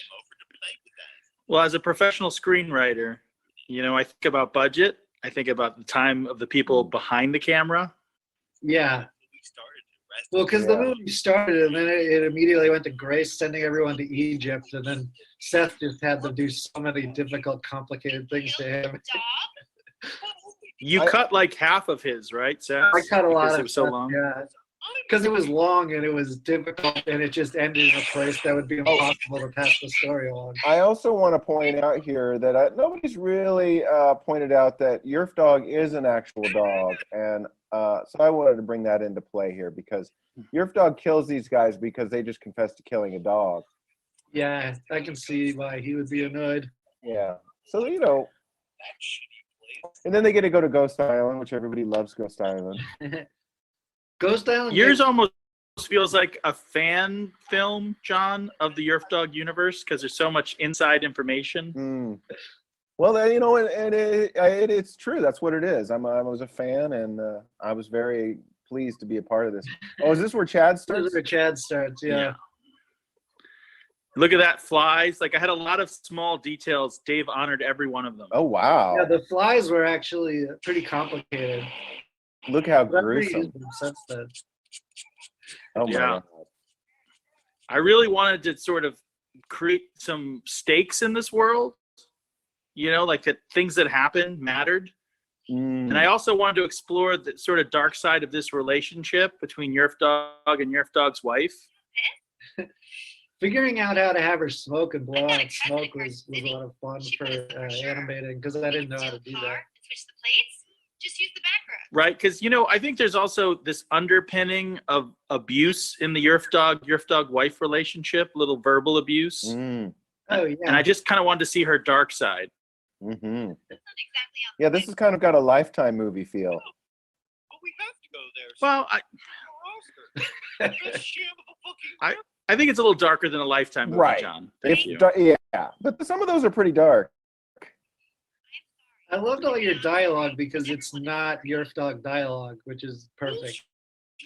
Well, as a professional screenwriter, I think about budget. I think about the time of the people behind the camera. Yeah. Well, because the movie started and then it immediately went to Grace sending everyone to Egypt, and then Seth just had to do so many difficult, complicated things to him. You cut like half of his, right, Seth? I cut a lot because of it was so stuff, long. yeah. Because it was long and it was difficult, and it just ended in a place that would be impossible to pass the story along. I also want to point out here that nobody's really pointed out that Yerfdog is an actual dog, and so I wanted to bring that into play here, because Yerfdog kills these guys because they just confessed to killing a dog. Yeah, I can see why he would be annoyed. Yeah. So, and then they get to go to Ghost Island, which everybody loves Ghost Island. Ghost Island. Yours almost feels like a fan film, John, of the Yerfdog universe, because there's so much inside information. Well, and it's true. That's what it is. I was a fan, and I was very pleased to be a part of this. Oh, is this where Chad starts? This is where Chad starts, yeah. Look at that, flies. Like, I had a lot of small details. Dave honored every one of them. Oh, wow. Yeah, the flies were actually pretty complicated. Look how gruesome. Since then. Oh, my God. I really wanted to sort of create some stakes in this world, like that things that happened mattered. And I also wanted to explore the sort of dark side of this relationship between Yerfdog and Yerfdog's wife. Figuring out how to have her smoke and blow out smoke was a lot of fun for animating, because I didn't know how to do that. Switch the plates. Just use the back row. Right, because I think there's also this underpinning of abuse in the Yerfdog wife relationship, little verbal abuse. Oh yeah. And I just kind of wanted to see her dark side. Mm-hmm. Yeah, this has kind of got a Lifetime movie feel. But we have to go there. Well, I think it's a little darker than a Lifetime movie, Right. John. Thank you. Yeah, but some of those are pretty dark. I loved all your dialogue because it's not Yerfdog dialogue, which is perfect.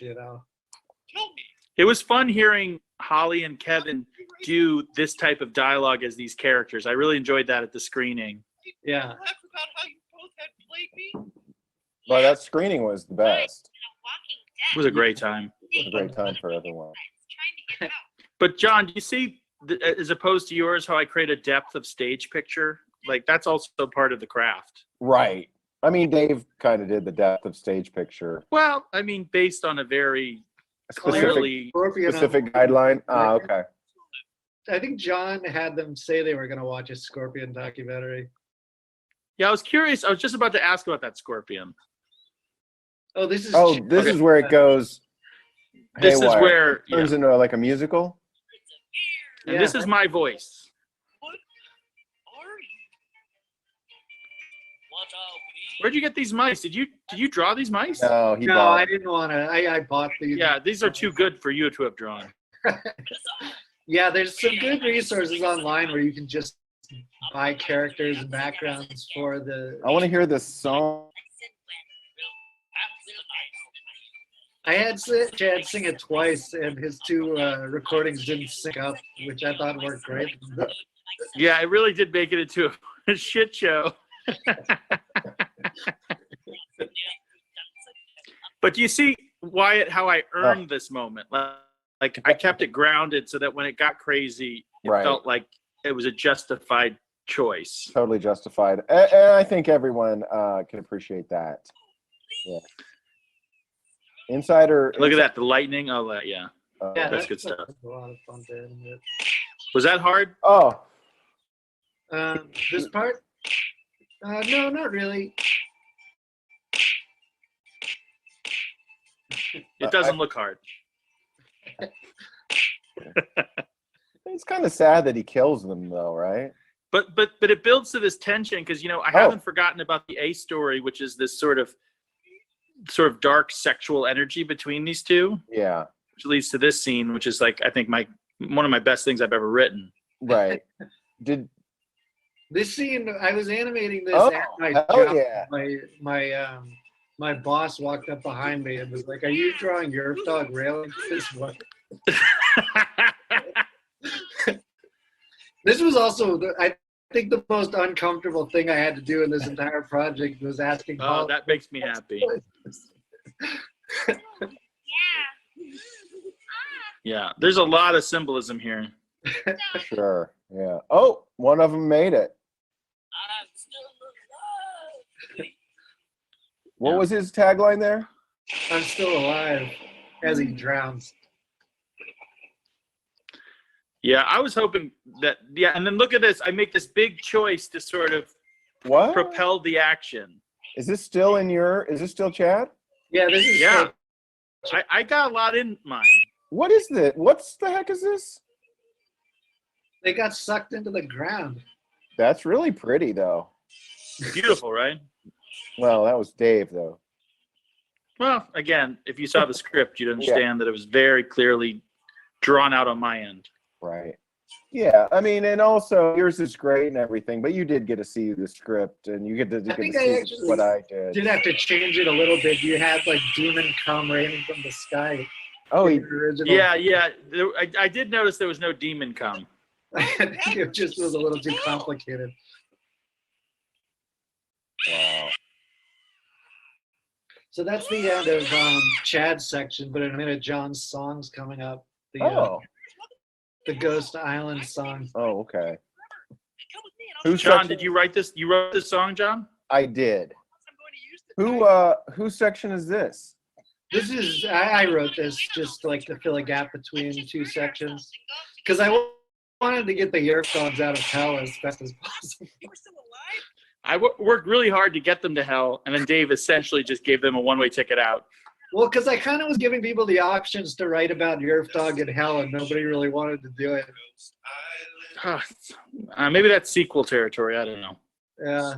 It was fun hearing Holly and Kevin do this type of dialogue as these characters. I really enjoyed that at the screening. Yeah. Well, that screening was the best. It was a great time. It was a great time for everyone. But John, do you see, as opposed to yours, how I create a depth of stage picture? Like, that's also part of the craft. Right. I mean, Dave kind of did the depth of stage picture. Well, I mean, based on a very clearly specific guideline. Okay. I think John had them say they were going to watch a Scorpion documentary. Yeah, I was curious. I was just about to ask about that Scorpion. Oh, this is. This is where it goes. This is haywire. where It turns into like a musical. And this is my voice. Where'd you get these mice? Did you draw these mice? No, I didn't want to. I bought these. Yeah, these are too good for you to have drawn. Yeah, there's some good resources online where you can just buy characters and backgrounds for the. I want to hear this song. I had Chad sing it twice, and his two recordings didn't sync up, which I thought worked great. Yeah, it really did make it into a shit show. But do you see, Wyatt, how I earned this moment? Like I kept it grounded so that when it got crazy, it felt like it was a justified choice. Totally justified. And I think everyone can appreciate that. Yeah. Insider. Look at that, the lightning. Oh, yeah. Yeah, that's good stuff. A lot of fun to animate. Was that hard? Oh. This part? No, not really. It doesn't look hard. It's kind of sad that he kills them, though, right? But it builds to this tension because I haven't forgotten about the A story, which is this sort of dark sexual energy between these two. Yeah. Which leads to this scene, which is like I think one of my best things I've ever written. Right. This scene, I was animating this at my job. Yeah. My boss walked up behind me and was like, "Are you drawing Yerfdog railing this one?" This was also, I think, the most uncomfortable thing I had to do in this entire project was asking. Oh, that makes me happy. Yeah, there's a lot of symbolism here. Sure. Yeah. Oh, one of them made it. What was his tagline there? I'm still alive, as he drowns. Yeah, I was hoping that. Yeah, and then look at this. I make this big choice to sort of propel the action. Is this still Is this still Chad? Yeah, this is. Yeah, I got a lot in mine. What is this? What's the heck is this? They got sucked into the ground. That's really pretty, though. Beautiful, right? Well, that was Dave, though. Well, again, if you saw the script, you'd understand that it was very clearly drawn out on my end. Right. Yeah, I mean, and also yours is great and everything, but you did get to see the script, and you get to see what I did. Did have to change it a little bit. You had like demon come raining from the sky. Oh, yeah. I did notice there was no demon come. I think it just was a little too complicated. Wow. So that's the end of Chad's section, but in a minute, John's song's coming up. The Ghost Island song. Oh, okay. John, did you write this? You wrote this song, John? I did. Whose section is this? This is I wrote this just like to fill a gap between two sections because I wanted to get the Yerfdogs out of hell as best as possible. I worked really hard to get them to hell, and then Dave essentially just gave them a one-way ticket out. Well, because I kind of was giving people the options to write about Yerfdog in hell, and nobody really wanted to do it. Maybe that's sequel territory. I don't know. Yeah.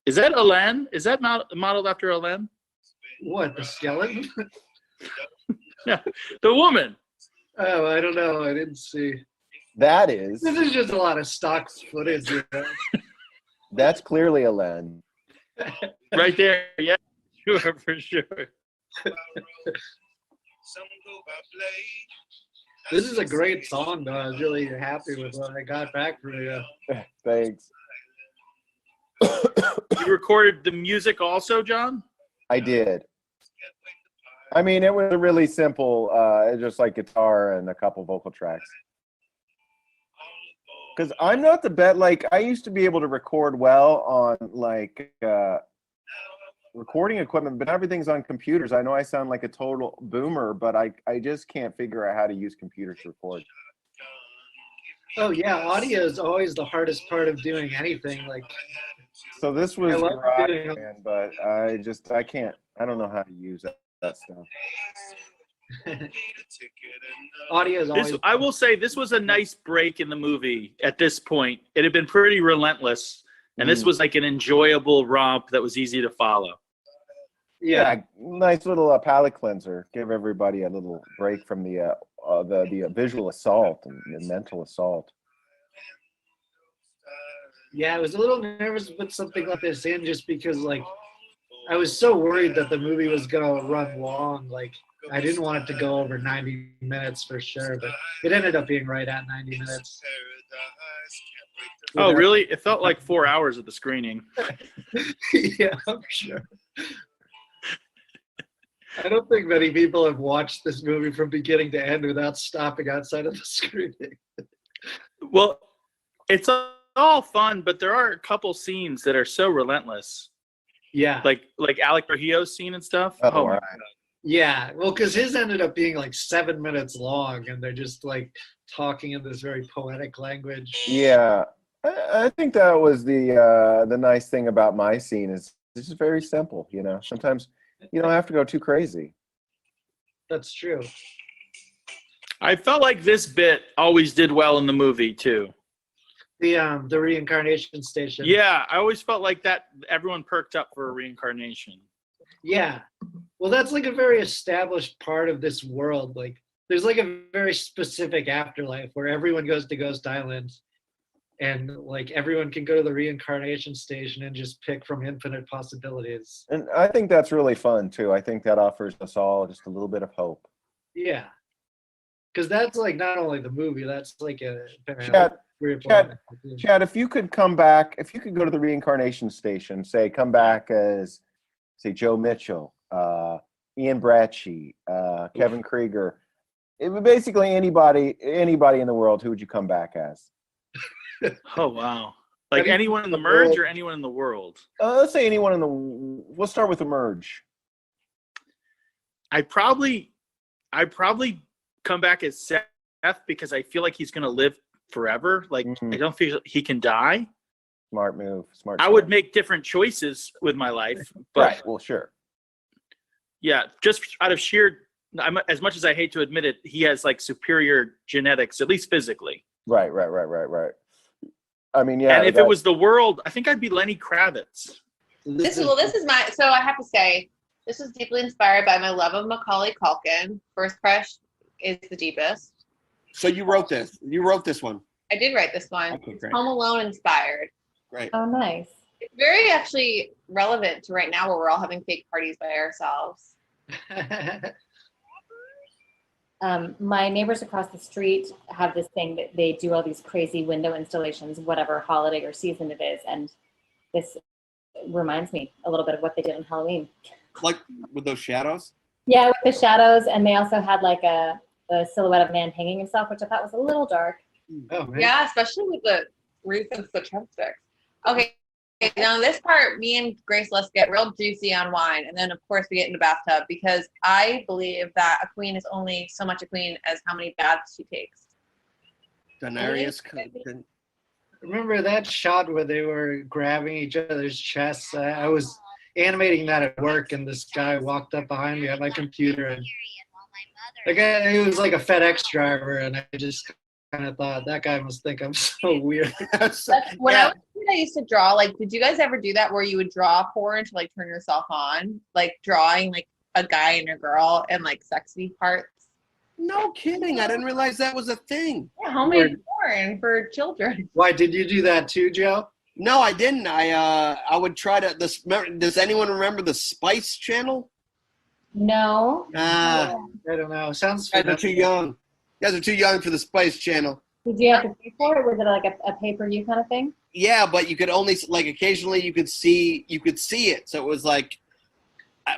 Is that Elen? Is that modeled after Elen? What, the skeleton? Yeah, the woman. Oh, I don't know. I didn't see. That is. This is just a lot of stock footage. You know? That's clearly Elen. Right there. Yeah, sure, for sure. This is a great song, though. I was really happy with what I got back from you. Thanks. You recorded the music also, John? I did. I mean, it was really simple, just like guitar and a couple vocal tracks. Because I'm not the best. Like, I used to be able to record well on like recording equipment, but everything's on computers. I know I sound like a total boomer, but I just can't figure out how to use computers to record. Oh yeah, audio is always the hardest part of doing anything. Like, so this was I love doing- GarageBand, but I can't. I don't know how to use that stuff. Audio is always. I will say this was a nice break in the movie. At this point, it had been pretty relentless, and this was like an enjoyable romp that was easy to follow. Yeah, nice little palate cleanser. Give everybody a little break from the visual assault and the mental assault. Yeah, I was a little nervous to put something like this in just because, like, I was so worried that the movie was gonna run long. Like, I didn't want it to go over 90 minutes for sure, but it ended up being right at 90 minutes. Oh, really? It felt like 4 hours of the screening. Yeah, I'm sure. I don't think many people have watched this movie from beginning to end without stopping outside of the screening. Well, it's all fun, but there are a couple scenes that are so relentless. Yeah. Like Alec Trujillo's scene and stuff. Oh, my right. God. Yeah, well, because his ended up being like 7 minutes long, and they're just like talking in this very poetic language. Yeah, I think that was the nice thing about my scene is it's just very simple. You know, sometimes you don't have to go too crazy. That's true. I felt like this bit always did well in the movie too. The reincarnation station. Yeah, I always felt like that everyone perked up for a reincarnation. Yeah. Well, that's like a very established part of this world. Like, there's like a very specific afterlife where everyone goes to Ghost Island, and like everyone can go to the reincarnation station and just pick from infinite possibilities. And I think that's really fun too. I think that offers us all just a little bit of hope. Yeah. Because that's like not only the movie, that's like a Chad, if you could come back, if you could go to the reincarnation station, say come back as, say, Joe Mitchell, Ian Bratchie, Kevin Krieger, basically anybody in the world, who would you come back as? Oh wow! Like anyone in the merge or anyone in the world? Let's say anyone in the. We'll start with the merge. I'd probably come back as Seth because I feel like he's gonna live forever. Like I don't feel he can die. Smart move. Smart. I would make different choices with my life, but right. Well, sure. Yeah, just out of sheer, as much as I hate to admit it, he has like superior genetics, at least physically. Right. I mean, yeah. And if it was the world, I think I'd be Lenny Kravitz. This is my. So I have to say, this was deeply inspired by my love of Macaulay Culkin. First Crush is the deepest. So you wrote this. You wrote this one. I did write this one. Okay, it's Home Alone inspired. Great. Oh, nice. It's very actually relevant to right now where we're all having fake parties by ourselves. My neighbors across the street have this thing that they do all these crazy window installations, whatever holiday or season it is. And this reminds me a little bit of what they did on Halloween. Like with those shadows? Yeah, with the shadows. And they also had like a silhouette of a man hanging himself, which I thought was a little dark. Oh, man. Yeah, especially with the wreath of the chopsticks. Okay, now this part, me and Grace, let's get real juicy on wine. And then, of course, we get in the bathtub because I believe that a queen is only so much a queen as how many baths she takes. Daenerys. Remember that shot where they were grabbing each other's chests? I was animating that at work, and this guy walked up behind me at my computer, and the guy, he was like a FedEx driver, and I just kind of thought that guy must think I'm so weird. When I was a kid, I used to draw. Like, did you guys ever do that where you would draw porn to like turn yourself on, like drawing like a guy and a girl and like sexy parts? No kidding. I didn't realize that was a thing. Yeah, homemade porn for children. Why, did you do that too, Joe? No, I didn't. I would try to. Does anyone remember the Spice Channel? No. I don't know. Sounds. You guys are too young. You guys are too young for the Spice Channel. Did you have to pay for it? Was it like a pay-per-view kind of thing? Yeah, but you could only like occasionally you could see it. So it was like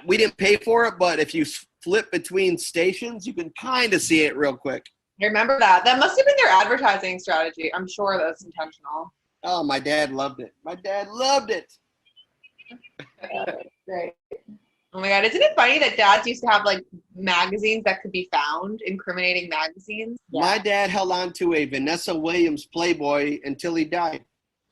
we didn't pay for it, but if you flip between stations, you can kind of see it real quick. I remember that. That must have been their advertising strategy. I'm sure that's intentional. Oh, my dad loved it. My dad loved it. Right. Oh my God, isn't it funny that dads used to have like magazines that could be found, incriminating magazines? My dad held on to a Vanessa Williams Playboy until he died.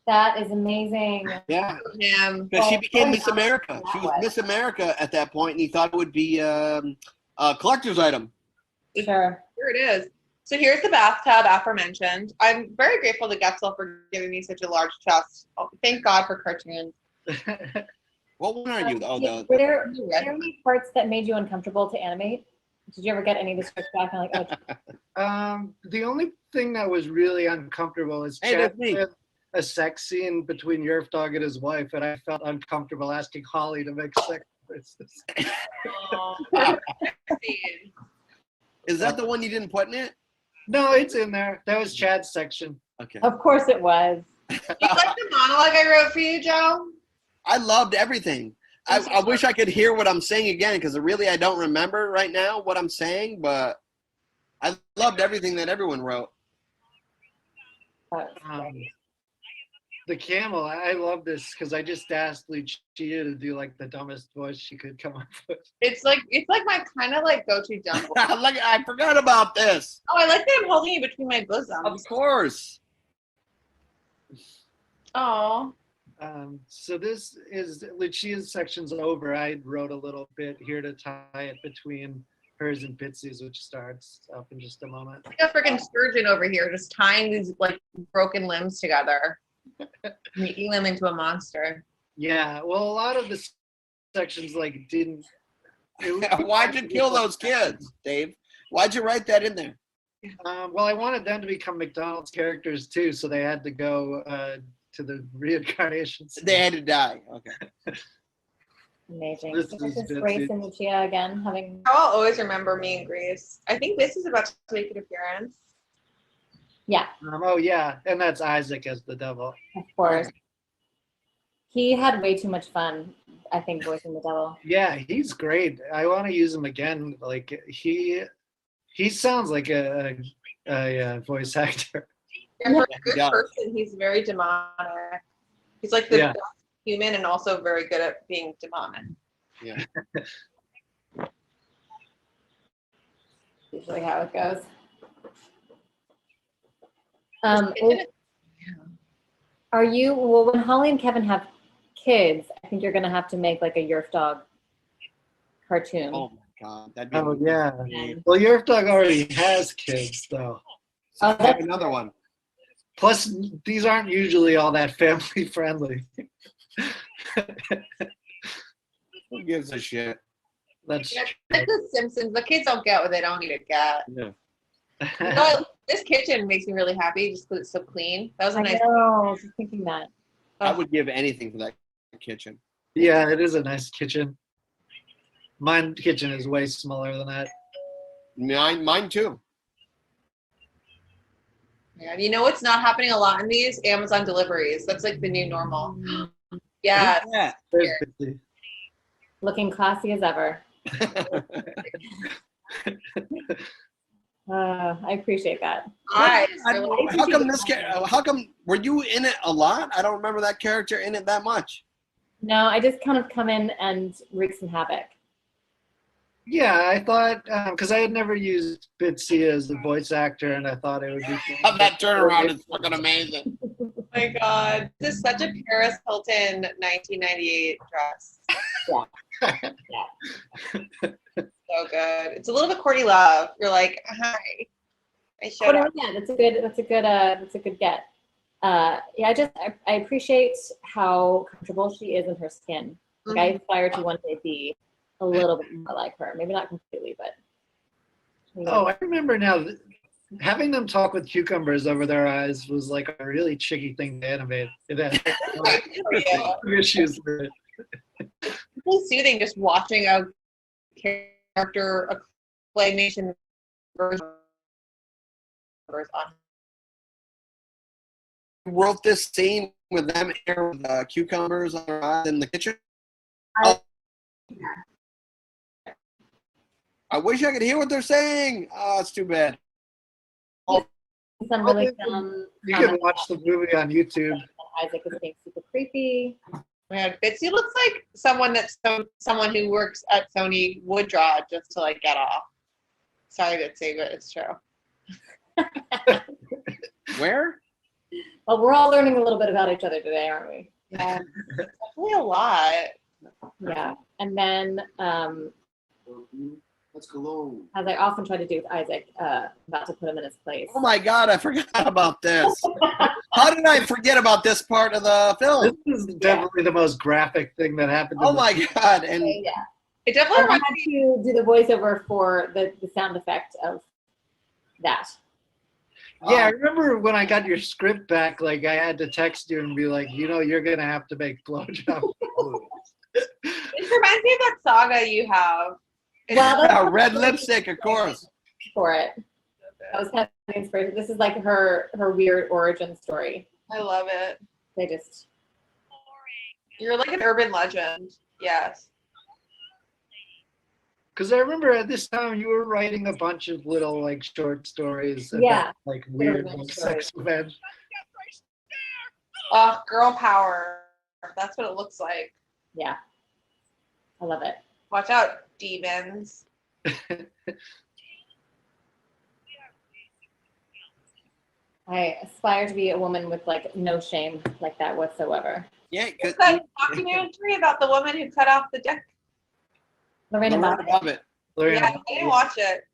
That is amazing. Yeah. Him. Because she became Miss America. She was Miss America at that point, and he thought it would be a collector's item. Sure. Here it is. So here's the bathtub aforementioned. I'm very grateful to Getzel for giving me such a large chest. Oh, thank God for cartoons. What one are you? Oh, Were there any parts that made you uncomfortable to animate? Did you ever get any of the scripts back and like, oh, The only thing that was really uncomfortable is Hey, that's me. a sex scene between Yerfdog and his wife, and I felt uncomfortable asking Holly to make sex voices. Is that the one you didn't put in it? No, it's in there. That was Chad's section. Okay. of course it was. You like the monologue I wrote for you, Joe? I loved everything. I wish I could hear what I'm saying again because really I don't remember right now what I'm saying, but I loved everything that everyone wrote. The camel, I love this because I just asked Lucia to do like the dumbest voice she could come up with. It's like my kind of like go-to dumb voice. I forgot about this. Oh, I like that I'm holding you between my bosoms. Of course. Oh. So this is Lucia's section's over. I wrote a little bit here to tie it between hers and Bitsy's, which starts up in just a moment. Like a freaking surgeon over here, just tying these like broken limbs together, making them into a monster. Yeah, well, a lot of the sections like didn't. Why'd you kill those kids, Dave? Why'd you write that in there? Well, I wanted them to become McDonald's characters too, so they had to go to the reincarnation. They had to die. Okay. Amazing. This So is this is Bitsy. Grace and Lucia again having. I'll always remember me and Grace. I think this is about to make an appearance. Yeah, Oh yeah, and that's Isaac as the devil. of course. He had way too much fun, I think, voicing the devil. Yeah, he's great. I want to use him again. Like he sounds like a voice actor. And for a good person, he's very demonic. He's like the best human and also very good at being demonic. Yeah. Usually how it goes. Are you, well, when Holly and Kevin have kids, I think you're going to have to make like a Yerfdog cartoon. Oh my God. That'd be Oh yeah. Well, Yerfdog already has kids, though. So I have another one. Plus, these aren't usually all that family friendly. Who gives a shit? That's like the Simpsons. The kids don't get what they don't need to get. Yeah. You know, this kitchen makes me really happy just because it's so clean. That was a nice. I know, I was just thinking that. I would give anything for that kitchen. Yeah, it is a nice kitchen. Mine kitchen is way smaller than that. Mine too. Yeah, you know what's not happening a lot in these? Amazon deliveries. That's like the new normal. Yeah. There's Bitsy. Looking classy as ever. I appreciate that. How come this? How come were you in it a lot? I don't remember that character in it that much. No, I just kind of come in and wreak some havoc. Yeah, I thought because I had never used Bitsy as a voice actor, and I thought it would be. That turnaround is fucking amazing. Oh my God, this is such a Paris Hilton 1998 dress. So good. It's a little bit Courtney Love. You're like, hi. I showed up. Yeah, that's a good get. Yeah, I appreciate how comfortable she is in her skin. Like I aspire to one day be a little bit more like her. Maybe not completely, but. Oh, I remember now. Having them talk with cucumbers over their eyes was like a really tricky thing to animate. It had issues with it. It's really soothing just watching a character, a claymation version on. Wrote this scene with them here with cucumbers on their eyes in the kitchen. I wish I could hear what they're saying. Oh, it's too bad. Some really You can watch the movie on YouTube. Isaac is being super creepy. Man, Bitsy looks like someone who works at Sony would draw just to like get off. Sorry, Bitsy, but it's true. Where? Well, we're all learning a little bit about each other today, aren't we? Yeah, definitely a lot. Yeah. And then, Let's go. as I often try to do with Isaac, about to put him in his place. Oh my God, I forgot about this. How did I forget about this part of the film? This is definitely the most graphic thing that happened. Oh my God! And Yeah. It definitely I had to do the voiceover for the sound effect of that. Yeah, I remember when I got your script back, like I had to text you and be like, you're gonna have to make blowjob. It reminds me of that saga you have. Well, red lipstick, of course. For it. That was kind of the inspiration. This is like her weird origin story. I love it. They just. You're like an urban legend. Yes. Because I remember at this time you were writing a bunch of little like short stories about like weird like, sex events. Oh, girl power. That's what it looks like. Yeah. I love it. Watch out, demons. I aspire to be a woman with like no shame like that whatsoever. Yeah, it's that documentary about the woman who cut off the dick. Lorena Bobbitt. Yeah, I didn't watch it.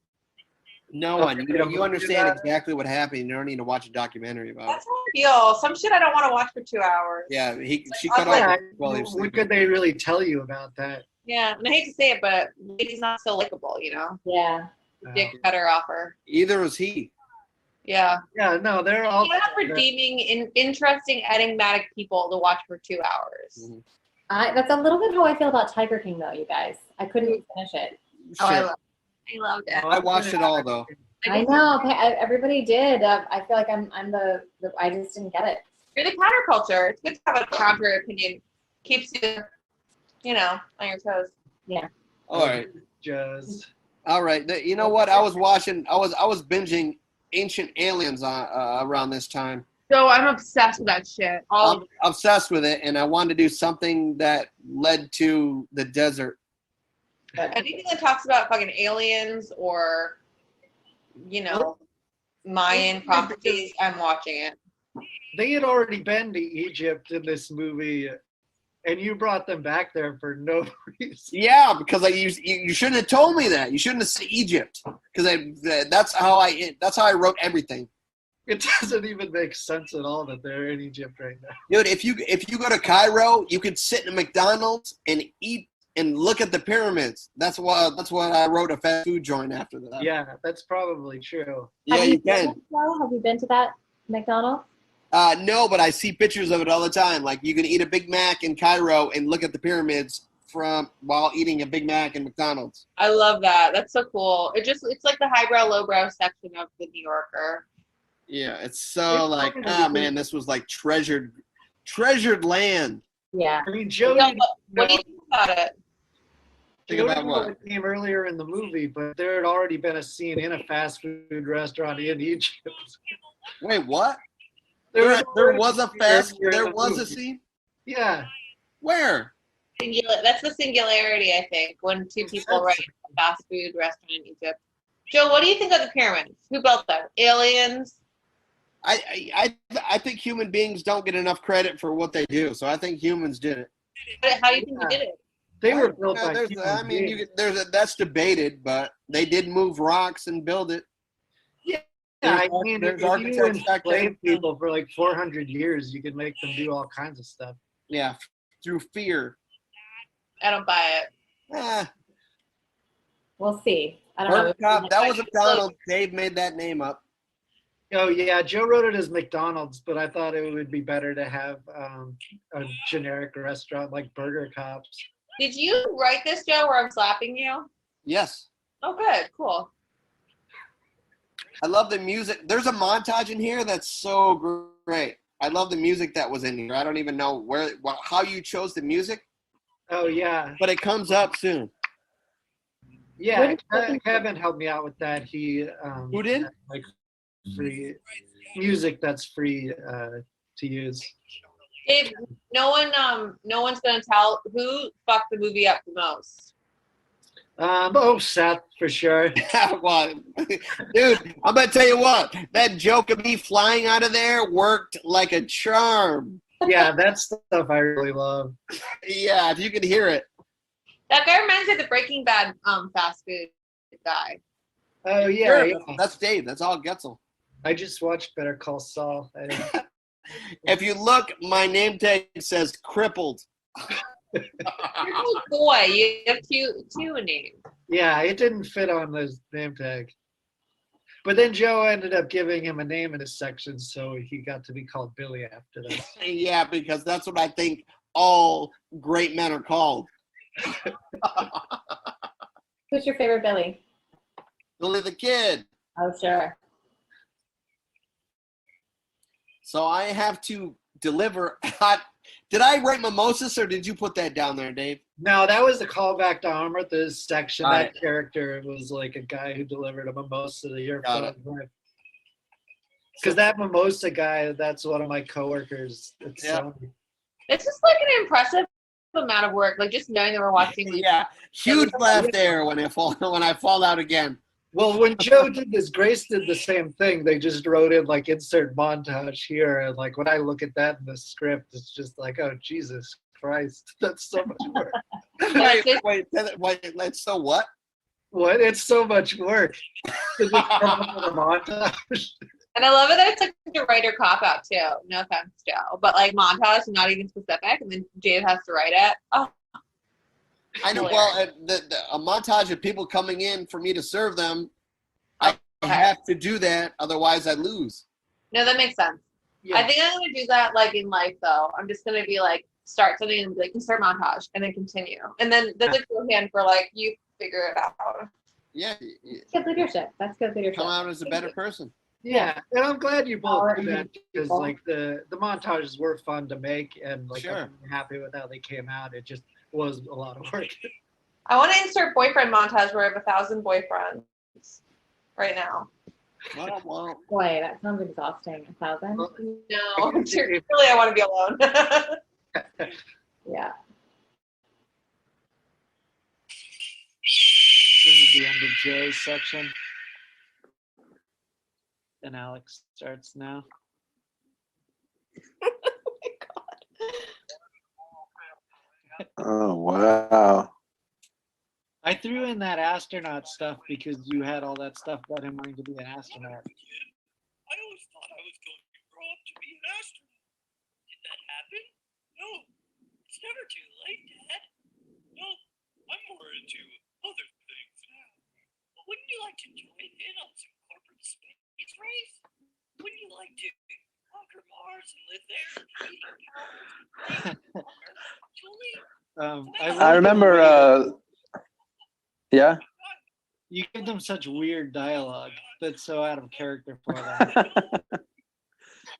No one. You understand exactly what happened. You don't need to watch a documentary about That's how I feel. Some shit I don't want to watch for 2 hours. it. Yeah, she cut off while he was What sleeping. could they really tell you about that? Yeah, and I hate to say it, but lady's not so likable, Yeah. Dick cutter offer. Either was he. Yeah. Yeah, no, they're all. You have redeeming, interesting, enigmatic people to watch for 2 hours. That's a little bit how I feel about Tiger King, though, you guys. I couldn't finish it. Oh, I loved it. I watched it all though. I know. Everybody did. I feel like I'm the I just didn't get it. You're the counterculture. It's good to have a counter opinion. Keeps you, on your toes. Yeah. All right. Just. All right. You know what? I was binging Ancient Aliens around this time. So I'm obsessed with that shit. I'm obsessed with it, and I wanted to do something that led to the desert. Anything that talks about fucking aliens or, Mayan properties, I'm watching it. They had already been to Egypt in this movie, and you brought them back there for no reason. Yeah, because you shouldn't have told me that. You shouldn't have said Egypt, because that's how I wrote everything. It doesn't even make sense at all that they're in Egypt right now. Dude, if you go to Cairo, you could sit in a McDonald's and eat and look at the pyramids. That's what I wrote a fast food joint after that. Yeah, that's probably true. Yeah, you can. Have you been to that McDonald's? No, but I see pictures of it all the time. Like you can eat a Big Mac in Cairo and look at the pyramids while eating a Big Mac in McDonald's. I love that. That's so cool. It's like the highbrow, lowbrow section of the New Yorker. Yeah, it's so like, man, this was like treasured land. Yeah. I mean, Joe. What do you think about it? Think about what? It came earlier in the movie, but there had already been a scene in a fast food restaurant in Egypt. Wait, what? There was a scene? Yeah. Where? That's the singularity, I think, when two people write a fast food restaurant in Egypt. Joe, what do you think of the pyramids? Who built them? Aliens? I think human beings don't get enough credit for what they do, so I think humans did it. How do you think they did it? They were built by that's debated, but they did move rocks and build it. Yeah, I mean, there's if you architects back there. enslave people for like 400 years, you can make them do all kinds of stuff. Yeah, through fear. I don't buy it. We'll see. I don't know. That was McDonald's. Dave made that name up. Oh yeah, Joe wrote it as McDonald's, but I thought it would be better to have a generic restaurant like Burger Cops. Did you write this, Joe, where I'm slapping you? Yes. Oh, good. Cool. I love the music. There's a montage in here that's so great. I love the music that was in here. I don't even know how you chose the music. Oh yeah. But it comes up soon. Yeah, Kevin helped me out with that. He Who did? Like free music that's free to use. Dave, no one's gonna tell who fucked the movie up the most. Seth for sure. Well, dude, I'm gonna tell you what. That joke of me flying out of there worked like a charm. Yeah, that stuff I really love. Yeah, if you could hear it. That guy reminds me of the Breaking Bad fast food guy. Oh yeah, Sure, yeah. that's Dave. That's all Getzel. I just watched Better Call Saul. If you look, my name tag says crippled. Crippled boy, you have two names. Yeah, it didn't fit on his name tag. But then Joe ended up giving him a name in his section, so he got to be called Billy after this. Yeah, because that's what I think all great men are called. Who's your favorite Billy? Billy the Kid. Oh, sure. So I have to deliver hot. Did I write mimosas or did you put that down there, Dave? No, that was the callback to Amrita's section. Got That character was like a guy who delivered a mimosa to the Yerfdog. Because that mimosa guy, that's one of my coworkers. It's Sony. It's just like an impressive amount of work. Like just knowing that we're watching. Yeah, huge laugh there when I fall out again. Well, when Joe did this, Grace did the same thing. They just wrote in like insert montage here, and like when I look at that in the script, it's just like, oh Jesus Christ, that's so much work. wait, that's so what? What? It's so much work. To just come up with a montage. And I love it that it's like a writer cop out too. No offense, Joe, but like montage, not even specific, and then Dave has to write it. Oh. I know. Well, a montage of people coming in for me to serve them, I have to do that. Otherwise, I lose. No, that makes sense. Yeah. I think I'm going to do that like in life, though. I'm just going to be like, start something and be like, start montage and then continue. And then that's a shorthand for like, you figure it out. Yeah. Good leadership. That's good leadership. Come out as a better person. Yeah, and I'm glad you both did that because like the montages were fun to make and like I'm happy with how they came out. It just was a lot of work. I want to insert boyfriend montage where I have 1,000 boyfriends right now. Well. Boy, that sounds exhausting. 1,000? No, really, I want to be alone. Yeah. This is the end of Joe's section. And Alex starts now. Oh, wow. I threw in that astronaut stuff because you had all that stuff about him wanting to be an astronaut. I always thought I was going to grow up to be an astronaut. Did that happen? No. It's never too late, Dad. No, I'm more into other things now. But wouldn't you like to join in on some corporate space race? Wouldn't you like to conquer Mars and live there? I remember. Yeah. You give them such weird dialogue that's so out of character for them.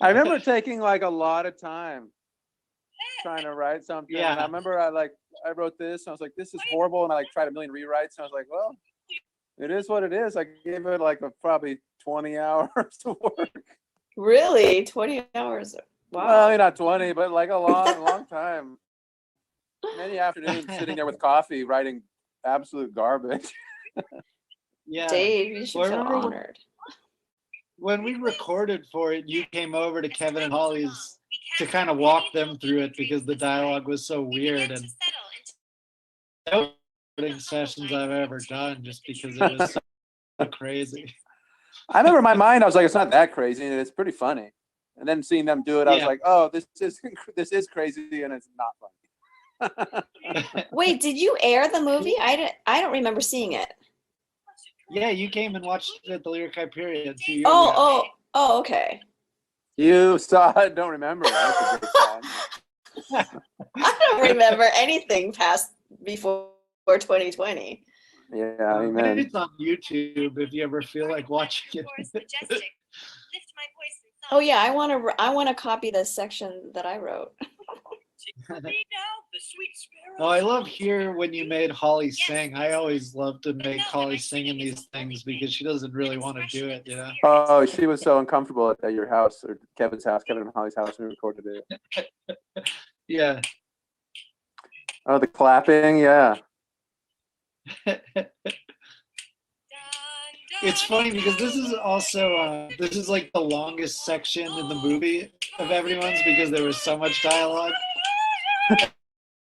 I remember taking like a lot of time trying to write something. Yeah. And I remember I wrote this and I was like, this is horrible. And I like tried a million rewrites and I was like, well, it is what it is. I gave it like probably 20 hours to work. Really? 20 hours? Wow. Well, not 20, but like a long time. Many afternoons sitting there with coffee writing absolute garbage. Yeah. Dave, you should feel honored. When we recorded for it, you came over to Kevin and Holly's to kind of walk them through it because the dialogue was so weird, and that was recording sessions I've ever done just because it was so crazy. I remember in my mind, I was like, it's not that crazy, and it's pretty funny. And then seeing them do it, I was like, oh, this is crazy, and it's not funny. Wait, did you air the movie? I don't remember seeing it. Yeah, you came and watched it at the Lyric Hyperion 2 years ago. Oh, okay. You saw it, don't remember. That's a great song. I don't remember anything past before 2020. Yeah, amen. It's on YouTube if you ever feel like watching it. Oh yeah, I want to copy the section that I wrote. See now, the sweet sparrow. Oh, I love here when you made Holly sing. I always love to make Holly sing in these things because she doesn't really want to do it, you know? Oh, she was so uncomfortable at your house or Kevin's house, Kevin and Holly's house when we recorded it. Yeah. Oh, the clapping, yeah. It's funny because this is also this is like the longest section in the movie of everyone's because there was so much dialogue.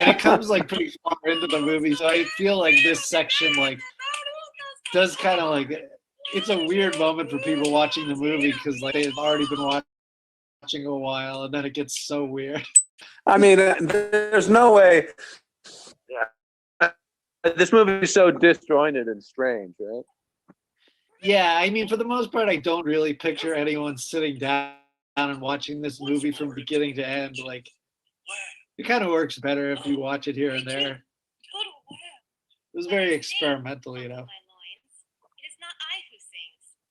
And it comes like pretty far into the movie, so I feel like this section like does kind of like it's a weird moment for people watching the movie because like they've already been watching a while, and then it gets so weird. I mean, there's no way. Yeah, this movie is so disjointed and strange, right? Yeah, I mean, for the most part, I don't really picture anyone sitting down and watching this movie from beginning to end. Like, it kind of works better if you watch it here and there. It was very experimental, you know.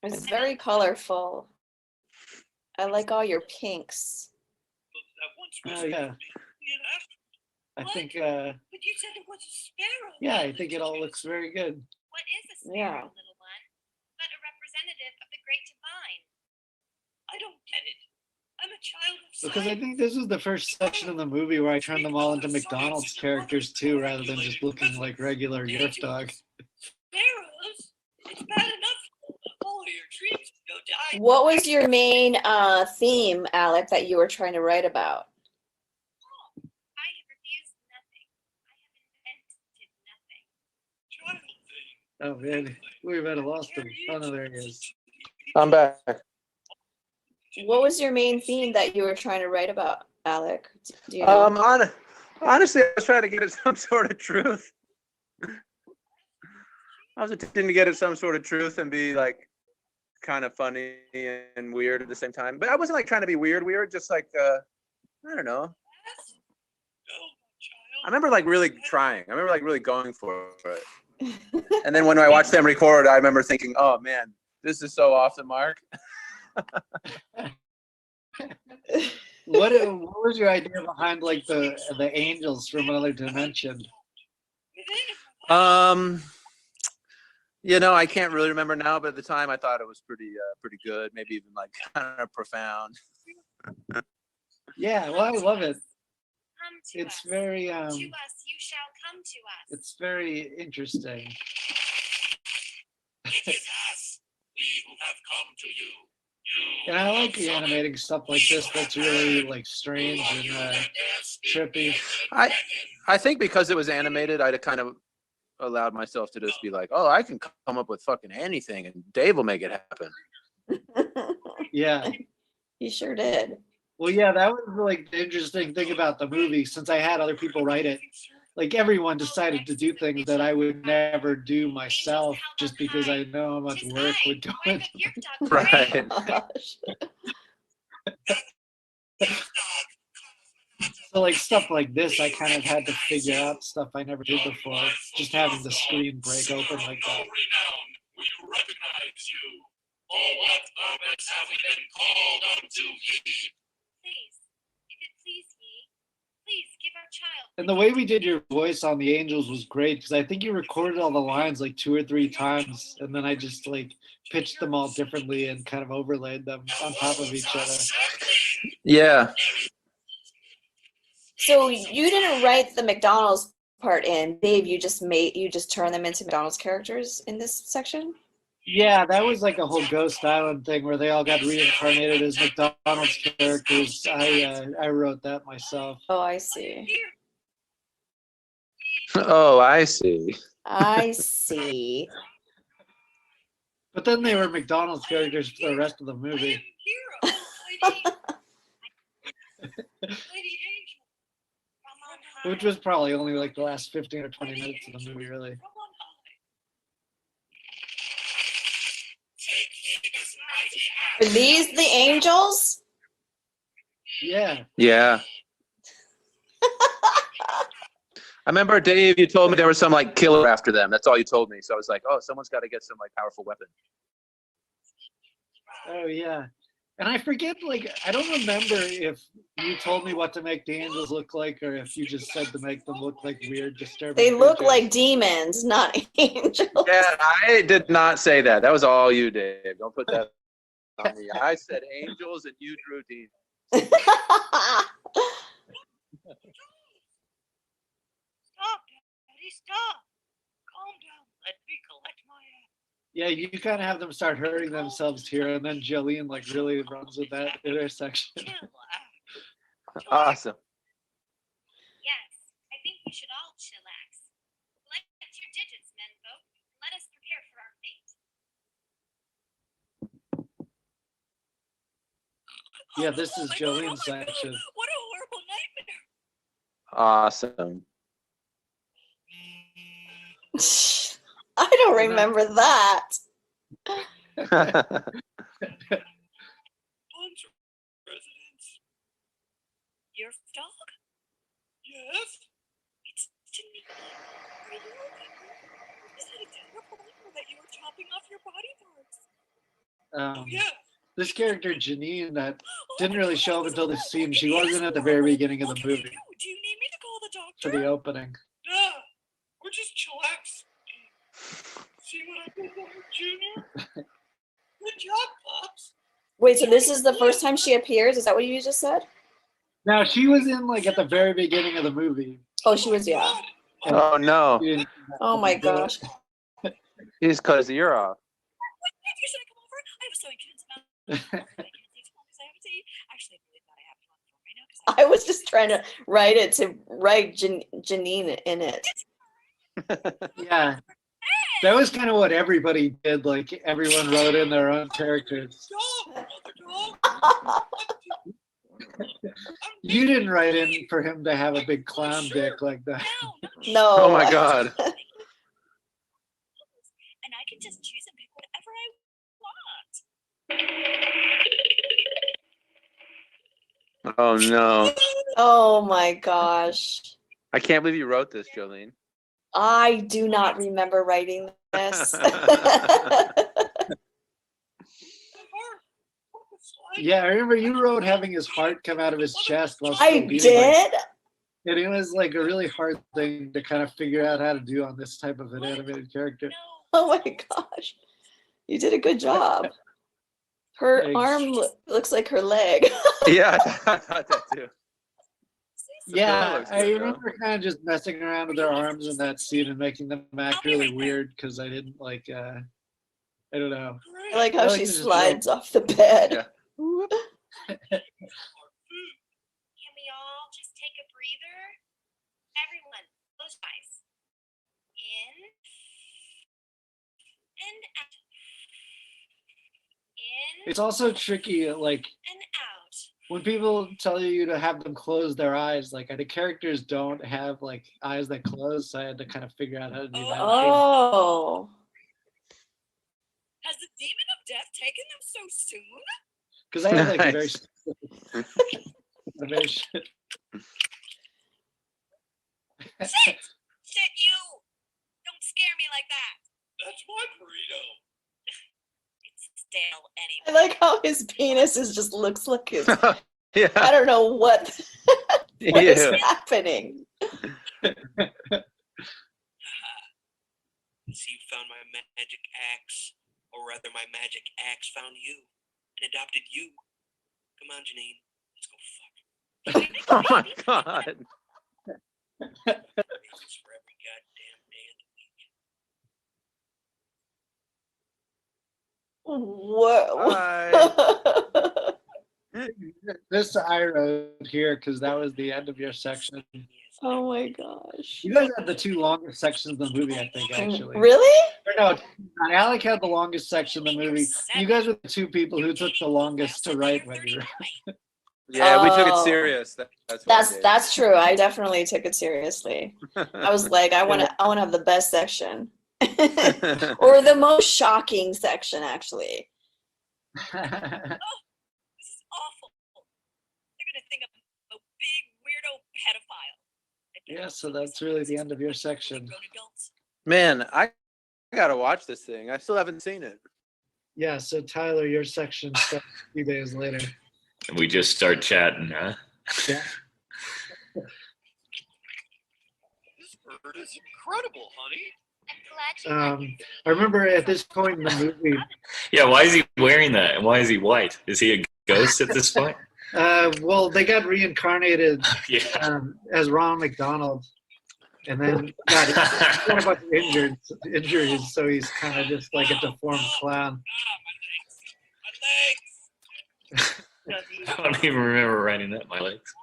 It's very colorful. I like all your pinks. Oh yeah. I think. But you said it was a sparrow. Yeah, I think it all looks very good. What is a sparrow, Yeah. little one? But a representative of the great divine. I don't get it. I'm a child of Because I think this is the first section of the movie where I turned them all into McDonald's characters too, rather than just looking like regular Yerfdog. sparrows. It's bad enough. All your dreams go die. What was your main theme, Alec, that you were trying to write about? I have refused nothing. I have invented nothing. Oh man, we might have lost him. Oh no, there he is. I'm back. What was your main theme that you were trying to write about, Alec? Do you know? Honestly, I was trying to get at some sort of truth. I was attempting to get at some sort of truth and be like kind of funny and weird at the same time. But I wasn't like trying to be weird, just like I don't know. I remember like really trying. I remember like really going for it. And then when I watched them record, I remember thinking, "Oh man, this is so off the mark." What was your idea behind like the angels from another dimension? You know, I can't really remember now, but at the time I thought it was pretty good, maybe even like kind of profound. Yeah, well, I love it. Come to It's us. very To us you shall come to us. it's very interesting. It is us. We who have come to you. And I like the animating stuff like this that's really like strange and trippy. I think because it was animated, I kind of allowed myself to just be like, "Oh, I can come up with fucking anything, and Dave will make it happen." Yeah. You sure did. Well, yeah, that was like the interesting thing about the movie. Since I had other people write it, like everyone decided to do things that I would never do myself, just because I know how much work would go into it. Right. So like stuff like this, I kind of had to figure out stuff I never did before. Just having the screen break open like that. We recognize you. For what purpose have we been called unto ye? Please, if it please ye, please give our child. And the way we did your voice on the Angels was great because I think you recorded all the lines like 2 or 3 times, and then I just like pitched them all differently and kind of overlaid them on top of each other. Yeah. So you didn't write the McDonald's part in, Dave. You just turned them into McDonald's characters in this section. Yeah, that was like a whole Ghost Island thing where they all got reincarnated as McDonald's characters. I wrote that myself. Oh, I see. Oh, I see. I see. But then they were McDonald's characters for the rest of the movie. Which was probably only like the last 15 or 20 minutes of the movie, really. Are these the angels? Yeah. Yeah. I remember, Dave, you told me there was some like killer after them. That's all you told me. So I was like, oh, someone's got to get some like powerful weapon. Oh yeah. And I forget, like, I don't remember if you told me what to make the angels look like, or if you just said to make them look like weird, disturbing. They look creatures. like demons, not angels. Yeah, I did not say that. That was all you, Dave. Don't put that on me. I said angels and you drew demons. Stop, Daddy, stop. Calm down. Let me collect my act. Yeah, you kind of have them start hurting themselves here, and then Jolene like really runs with that intersection. Awesome. Yes, I think we should all chillax. Collect your digits, menfolk. Let us prepare for our fate. Yeah, this is Jolene's section. What a horrible nightmare. Awesome. I don't remember that. Bunch of residents. Yerfdog? Yes? It's Janine. Are you okay? Is it a terrible rumor that you were chopping off your body parts? Yeah. This character Janine that didn't really show up until this scene. She wasn't at the very beginning of the movie. Do you need me to call the doctor? For the opening. Nah, we're just chillax. See what I did there, Junior? Good job, Pops. Wait, so this is the first time she appears? Is that what you just said? Now she was in like at the very beginning of the movie. Oh, she was, yeah. Oh no. Oh my gosh. He just cut his ear off. Should I come over? I have a sewing kit. I can't stay too long because I haven't seen. Actually, I really thought I have one for right now. I was just trying to write Janine in it. Yeah. That was kind of what everybody did. Like everyone wrote in their own characters. You didn't write in for him to have a big clown dick like that. No. Oh my god. And I can just choose and pick whatever I want. Oh no. Oh my gosh. I can't believe you wrote this, Jolene. I do not remember writing this. Yeah, I remember you wrote having his heart come out of his chest. While I did? And it was like a really hard thing to kind of figure out how to do on this type of an animated character. Oh my gosh. You did a good job. Her Thanks. arm looks like her leg. Yeah, I thought that too. Yeah, looks I good, remember kind of just messing around with their arms in that scene and making them act really weird because I didn't like, I don't know. I like how she to just slides off the bed. Yeah. Can we all just take a breather? Everyone, close your eyes. In and out. In It's also tricky, like and out. when people tell you to have them close their eyes, like the characters don't have like eyes that close, so I had to kind of figure out how to do that. Oh. Has the demon of death taken them so soon? Because I have like a very Nice. specific animation. Shit, you! Don't scare me like that. That's my burrito. It's stale I anyway. like how his penis is just looks like his. Yeah. I don't know what is Ew. happening. See, you found my magic axe, or rather, my magic axe found you and adopted you. Come on, Janine, let's go fuck. Oh my god. It's for every goddamn day of the week. Whoa. This I wrote here because that was the end of your section. Oh my gosh. You guys had the two longest sections of the movie, I think, actually. Really? Or no, Alec had the longest section of the movie. You guys were the two people who took the longest to write when you wrote. Yeah, we took it Oh. serious. That's what I did. That's true. I definitely took it seriously. I was like, I want to have the best section. Or the most shocking section, actually. This is awful. They're gonna think I'm a big weirdo pedophile. Yeah, so that's really the end of your section. Man, I gotta watch this thing. I still haven't seen it. Yeah, so Tyler, your section starts a few days later. And we just start chatting, huh? Yeah. This bird is incredible, honey. I remember at this point in the movie. Yeah, why is he wearing that? And why is he white? Is he a ghost at this point? Well, they got reincarnated Yeah. as Ronald McDonald, and then got a bunch of injuries, so he's kind of just like a deformed clown. I don't even remember writing that. My legs.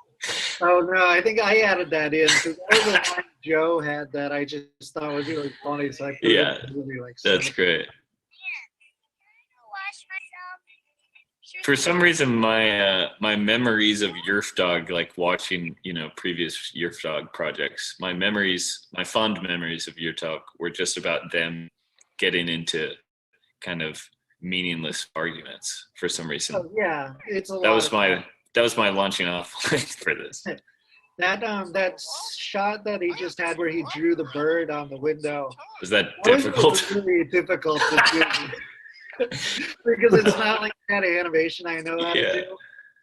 Oh no, I think I added that in because that was the line Joe had that I just thought was really funny, so I put Yeah, it in the movie, like, that's great. For some reason, my memories of Yerfdog, like watching, previous Yerfdog projects, my fond memories of Yerfdog were just about them getting into kind of meaningless arguments for some reason. Oh yeah, it's a That lot was of that was my launching off for this. that shot that he just had where he drew the bird on the window. Was that was difficult? really difficult to do because it's not like the kind of animation I know how to do.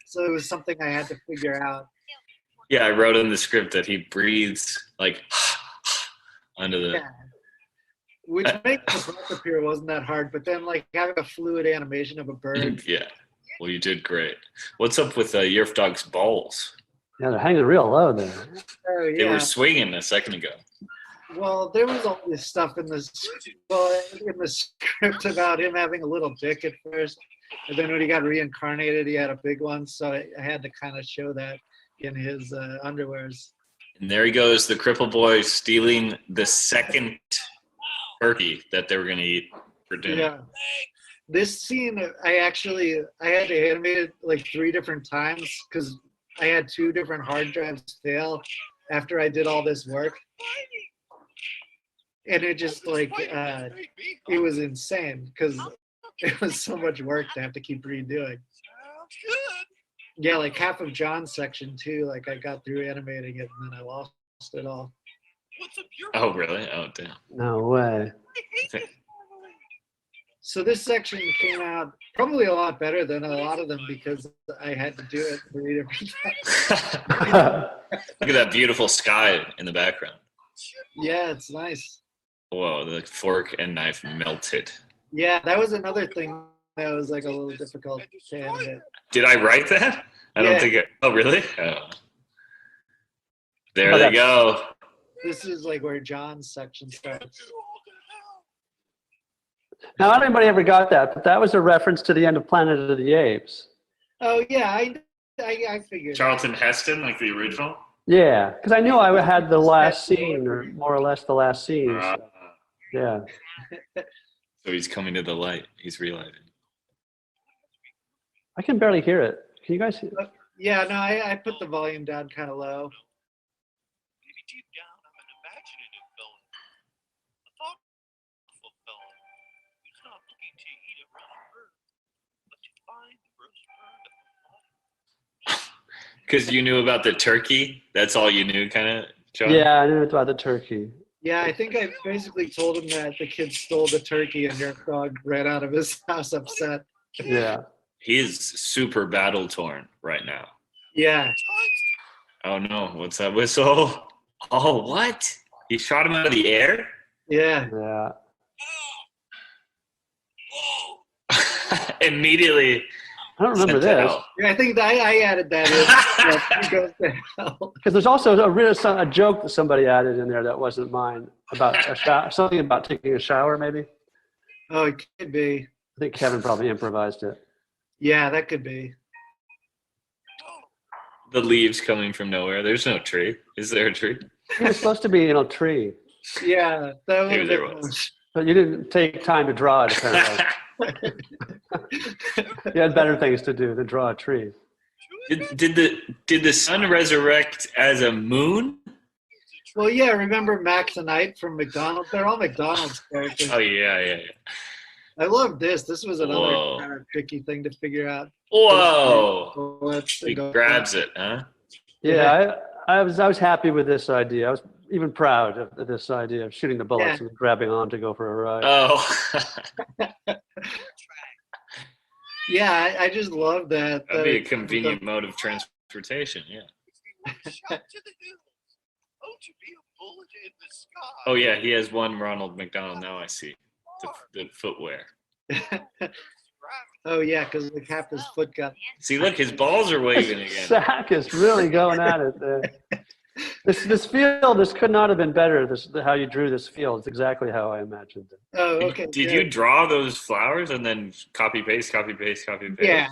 So it was something I had to figure out. Yeah, I wrote in the script that he breathes like under the. Yeah. Which makes the breath appear wasn't that hard, but then like having a fluid animation of a bird. Yeah. Well, you did great. What's up with Yerfdog's balls? Yeah, they're hanging real low there. Oh yeah. They were swinging a second ago. Well, there was all this stuff in the script about him having a little dick at first, and then when he got reincarnated, he had a big one. So I had to kind of show that in his underwears. And there he goes, the cripple boy stealing the second turkey that they were going to eat for dinner. Yeah. This scene, I had to animate it like 3 different times because I had 2 different hard drives fail after I did all this work. And it just like, it was insane because it was so much work to have to keep redoing. Yeah, like half of John's section too, like I got through animating it and then I lost it all. Oh, really? Oh, damn. No way. So this section came out probably a lot better than a lot of them because I had to do it 3 different times. Look at that beautiful sky in the background. Yeah, it's nice. Whoa, the fork and knife melted. Yeah, that was another thing that was like a little difficult to animate. Did I write that? I don't Yeah. think oh, really? Oh. There they go. This is like where John's section starts. Now, not anybody ever got that, but that was a reference to the end of Planet of the Apes. Oh yeah, I figured. Charlton Heston, like the original? Yeah, because I knew I had the last scene, or more or less the last scene. So, yeah. So he's coming to the light. He's realizing. I can barely hear it. Can you guys hear it? Yeah, no, I put the volume down kind of low. Because you knew about the turkey? That's all you knew, kind of, John? Yeah, I knew about the turkey. Yeah, I think I basically told him that the kid stole the turkey and Yerfdog ran out of his house upset. Yeah. He is super battle torn right now. Yeah. Oh no, what's that whistle? Oh, what? He shot him out of the air? Yeah. Yeah. Immediately. I don't remember this. Yeah, I think I added that in. He goes to hell. Because there's also a joke that somebody added in there that wasn't mine about a shower, something about taking a shower, maybe. Oh, it could be. I think Kevin probably improvised it. Yeah, that could be. The leaves coming from nowhere. There's no tree. Is there a tree? It was supposed to be in a tree. Yeah, that Maybe there was. But you didn't take time to draw it, apparently. You had better things to do than draw a tree. Did the sun resurrect as a moon? Well, yeah, remember Max and Ike from McDonald's? They're all McDonald's characters. Oh, yeah. I love this. This was another Whoa. kind of tricky thing to figure out. Whoa. He grabs it, huh? Yeah, I was happy with this idea. I was even proud of this idea of shooting the bullets and grabbing on to go for a ride. Oh. Yeah, I just love that. That'd be a convenient mode of transportation. Yeah. Oh yeah, he has one Ronald McDonald. Now I see the footwear. Oh yeah, because the his foot got. See, look, his balls are waving again. Zach is really going at it there. This field, this could not have been better. How you drew this field. It's exactly how I imagined it. Oh, okay. Did you draw those flowers and then copy paste? Yeah,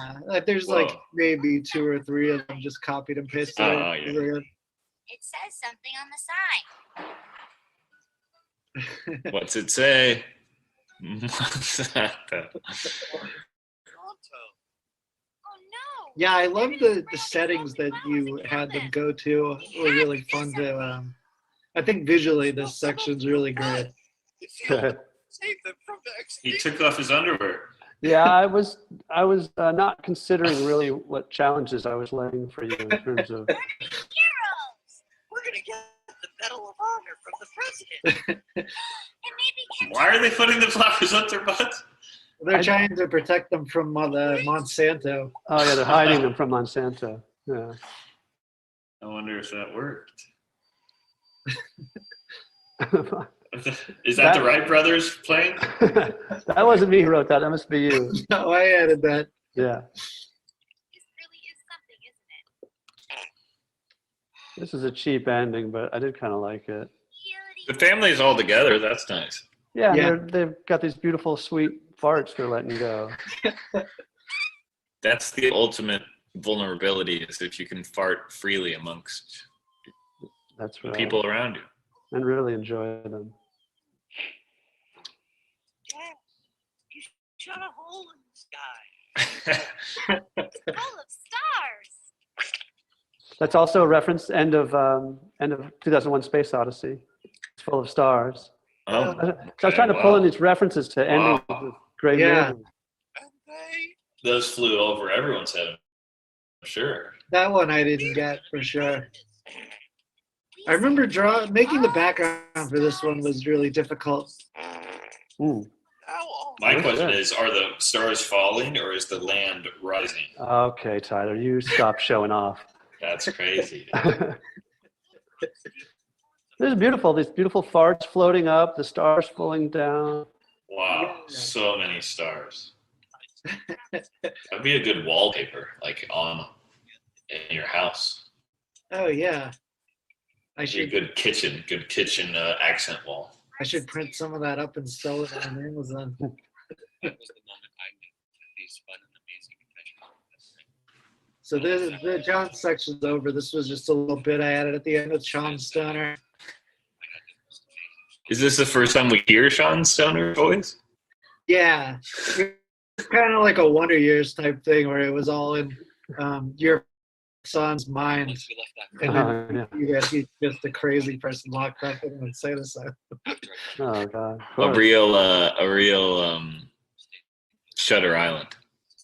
there's like maybe 2 or 3 of them just copied and pasted. Oh, yeah. It says something on the sign. What's it say? What's that? Yeah, I love the settings that you had them go to. Were really fun to. I think visually this section's really great. He took off his underwear. Yeah, I was not considering really what challenges I was laying for you in terms of. We're gonna get the Medal of Honor from the president. Why are they putting the flowers up their butts? They're trying to protect them from Monsanto. Oh yeah, they're hiding them from Monsanto. Yeah. I wonder if that worked. Is that the Wright brothers playing? That wasn't me who wrote that. That must be you. No, I added that. Yeah. This is a cheap ending, but I did kind of like it. The family's all together. That's nice. Yeah. They've got these beautiful, sweet farts they're letting go. That's the ultimate vulnerability, is if you can fart freely amongst That's right. people around you. And really enjoy them. Dad, you shot a hole in the sky. It's full of stars. That's also a reference end of 2001: Space Odyssey. It's full of stars. Oh, So I was trying to pull in these references to endings of great movies. Those flew over everyone's head. I'm sure. That one I didn't get for sure. I remember making the background for this one was really difficult. My question is, are the stars falling or is the land rising? Okay, Tyler, you stop showing off. That's crazy. This is beautiful. These beautiful farts floating up, the stars falling down. Wow, so many stars. That'd be a good wallpaper, like in your house. Oh yeah. Be a good kitchen accent wall. I should print some of that up and sell it on Amazon. So the John section's over. This was just a little bit I added at the end with Sean Stoner. Is this the first time we hear Sean Stoner's voice? Yeah. It's kind of like a Wonder Years type thing where it was all in your son's mind. And then he's just a crazy person locked up in an insane asylum. Oh God. A real Shutter Island.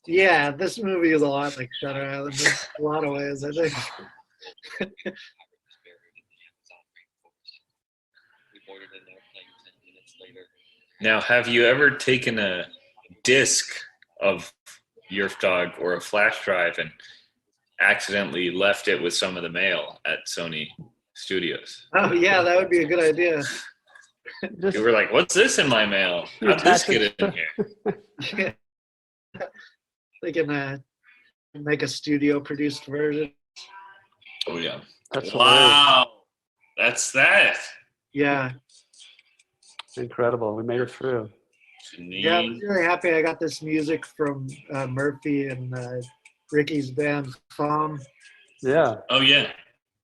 Yeah, this movie is a lot like Shutter Island in a lot of ways, I think. Now, have you ever taken a disc of Yerfdog or a flash drive and accidentally left it with some of the mail at Sony Studios? Oh yeah, that would be a good idea. You were like, "What's this in my mail? How'd this get in here?" They can make a studio-produced version. Oh yeah! That's wow, that's that. Yeah. Incredible. We made it through. Yeah, I'm really happy I got this music from Murphy and Ricky's band, Thom. Yeah. Oh yeah.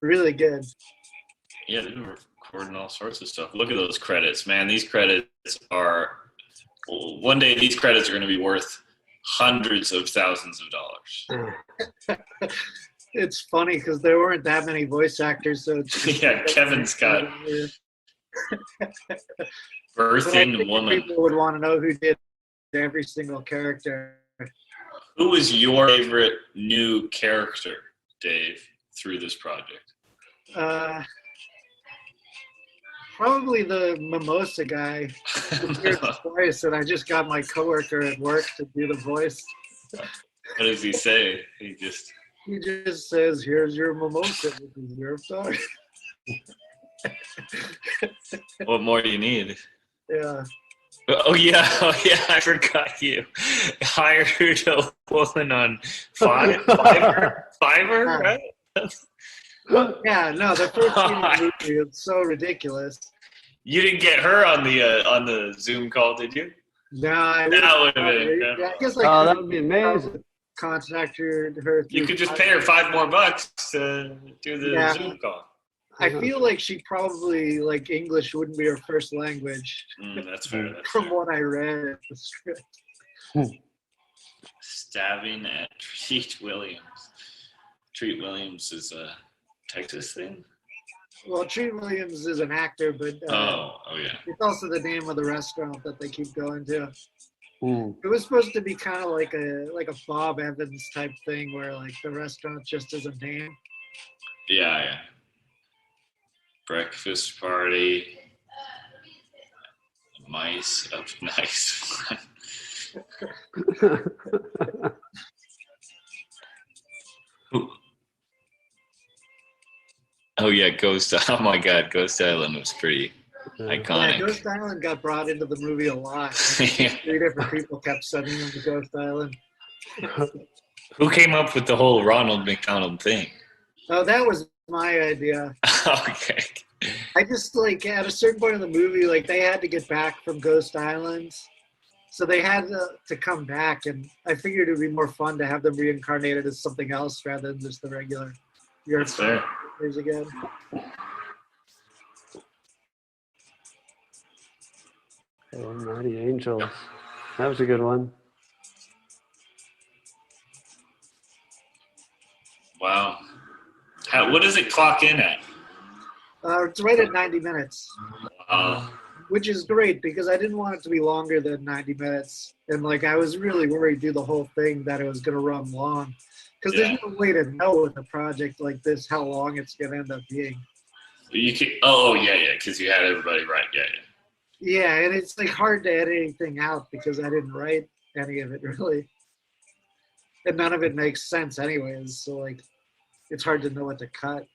Really good. Yeah, they were recording all sorts of stuff. Look at those credits, man. These credits are. One day, these credits are going to be worth hundreds of thousands of dollars. It's funny because there weren't that many voice actors, so it's yeah, Kevin's got Birthing Woman. People would want to know who did every single character. Who was your favorite new character, Dave, through this project? Probably the mimosa guy. Twice, and I just got my coworker at work to do the voice. What does he say? He just says, "Here's your mimosa, Yerfdog." What more do you need? Yeah. Oh yeah, I forgot you hired a woman on Fiverr, right? Yeah, no, the first scene of the movie is so ridiculous. You didn't get her on the Zoom call, did you? No, That would have been incredible. I guess that would be amazing. Contact her. You could just pay her $5 more to do the Zoom call. I feel like she probably English wouldn't be her first language. That's fair. From what I read at the script. Stabbing at Treat Williams. Treat Williams is a Texas thing. Well, Treat Williams is an actor, but oh yeah, it's also the name of the restaurant that they keep going to. Mm. It was supposed to be kind of like a Bob Evans type thing, where the restaurant just is a name. Yeah. Breakfast party. Mice up nice. Oh yeah, Ghost. Oh my God, Ghost Island was pretty iconic. Yeah, Ghost Island got brought into the movie a lot. 3 different people kept sending them to Ghost Island. Who came up with the whole Ronald McDonald thing? Oh, that was my idea. Okay. I just at a certain point in the movie, they had to get back from Ghost Island, so they had to come back, and I figured it would be more fun to have them reincarnated as something else rather than just the regular. That's fair. Again. Oh, Mighty Angels. That was a good one. Wow. What does it clock in at? It's right at 90 minutes. Wow. Which is great because I didn't want it to be longer than 90 minutes. And I was really worried through the whole thing that it was going to run long. Because there's no way to know with a project like this how long it's going to end up being. You can. Yeah, because you had everybody right. Yeah. Yeah, and it's hard to edit anything out because I didn't write any of it really. And none of it makes sense anyways. So it's hard to know what to cut.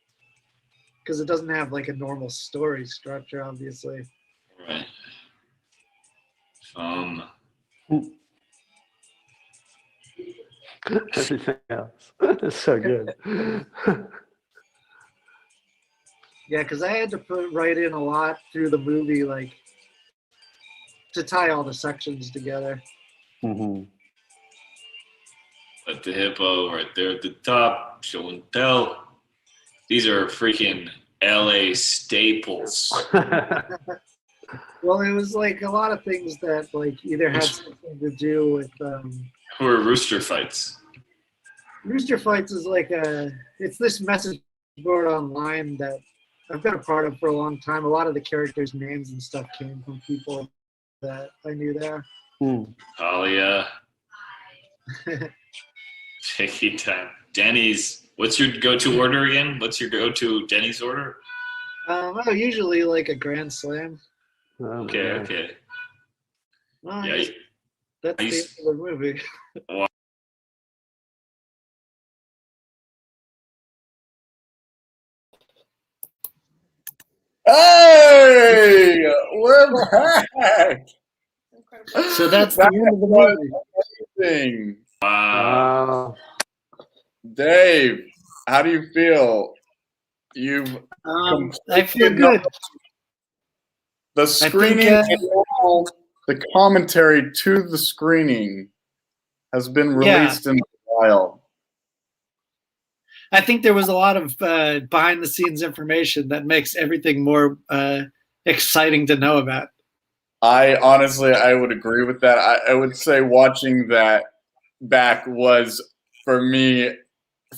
Because it doesn't have a normal story structure, obviously. Right. Everything else. It's so good. Yeah, because I had to write in a lot through the movie, to tie all the sections together. Mm-hmm. But the hippo right there at the top, show and tell. These are freaking LA staples. Well, it was a lot of things that either had something to do with. Who are rooster fights? Rooster Fights is it's this message board online that I've been a part of for a long time. A lot of the characters' names and stuff came from people that I knew there. Talia. Take your time. Denny's. What's your go-to order again? What's your go-to Denny's order? Usually a Grand Slam. Okay. Well, Yeah. That's the end of the movie. Wow. Hey, we're back. So that's the end of the movie. Wow. Dave, how do you feel? I feel good. The screening and all the commentary to the screening has been released in the wild. I think there was a lot of behind the scenes information that makes everything more exciting to know about. I would agree with that. I would say watching that back was, for me,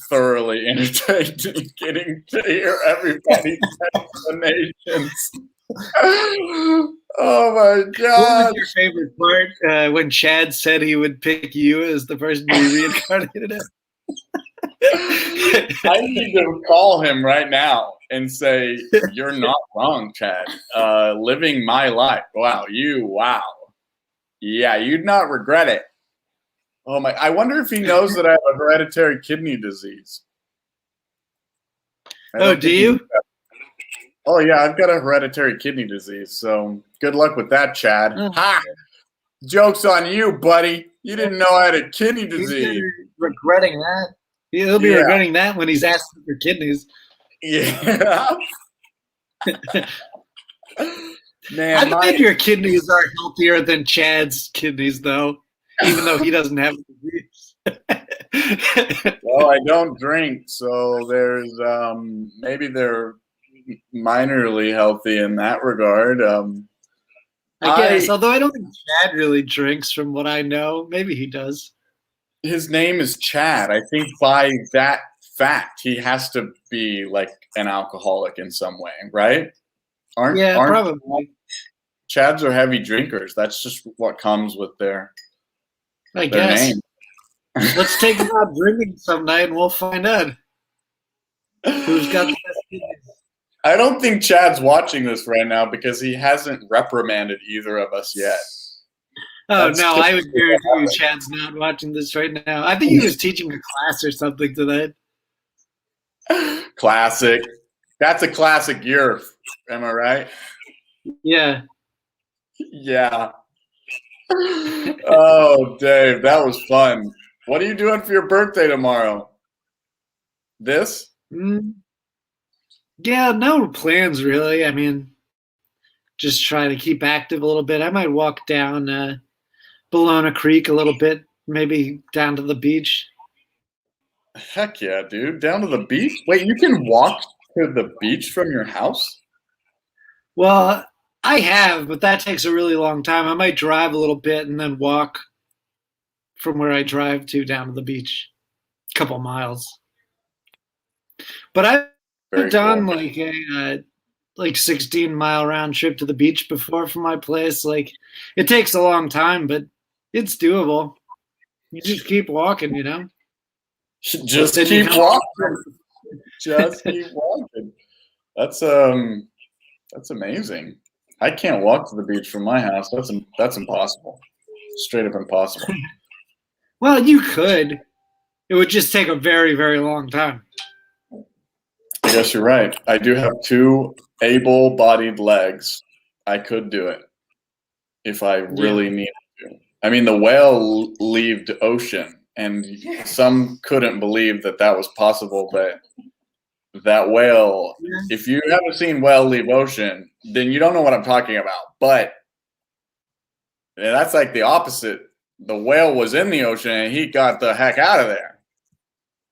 thoroughly entertaining, getting to hear everybody's explanations. Oh my God. What was your favorite part when Chad said he would pick you as the person he reincarnated as? I need to call him right now and say, "You're not wrong, Chad. Living my life. Wow. Yeah, you'd not regret it." Oh my! I wonder if he knows that I have a hereditary kidney disease. Oh, do you? Oh yeah, I've got a hereditary kidney disease. So good luck with that, Chad. Ha! Joke's on you, buddy. You didn't know I had a kidney disease. Regretting that. He'll be regretting that when he's asking for kidneys. Yeah. Man, I bet your kidneys are healthier than Chad's kidneys, though, even though he doesn't have a disease. Well, I don't drink, so there's maybe they're minorly healthy in that regard. I guess, although I don't think Chad really drinks from what I know. Maybe he does. His name is Chad. I think by that fact, he has to be like an alcoholic in some way, right? Aren't probably. Chads are heavy drinkers. That's just what comes with their guess. name. Let's take him out drinking some night and we'll find out who's got the best kidneys. I don't think Chad's watching this right now because he hasn't reprimanded either of us yet. Oh, no, I would guarantee you Chad's not watching this right now. I think he was teaching a class or something tonight. Classic. That's a classic Yerf. Am I right? Yeah. Yeah. Oh, Dave, that was fun. What are you doing for your birthday tomorrow? This? Yeah, no plans really. I mean, just trying to keep active a little bit. I might walk down Bologna Creek a little bit, maybe down to the beach. Heck yeah, dude. Down to the beach? Wait, you can walk to the beach from your house? Well, I have, but that takes a really long time. I might drive a little bit and then walk from where I drive to down to the beach. A couple miles. But I've done like a 16-mile round trip to the beach before from my place. Like, it takes a long time, but it's doable. You just keep walking, you know? Just keep walking. Just keep walking. That's amazing. I can't walk to the beach from my house. That's impossible. Straight up impossible. Well, you could. It would just take a very, very long time. I guess you're right. I do have 2 able-bodied legs. I could do it if I really needed to. I mean, the whale leaved ocean, and some couldn't believe that was possible, but that whale, if you haven't seen whale leave ocean, then you don't know what I'm talking about. But that's like the opposite. The whale was in the ocean, and he got the heck out of there.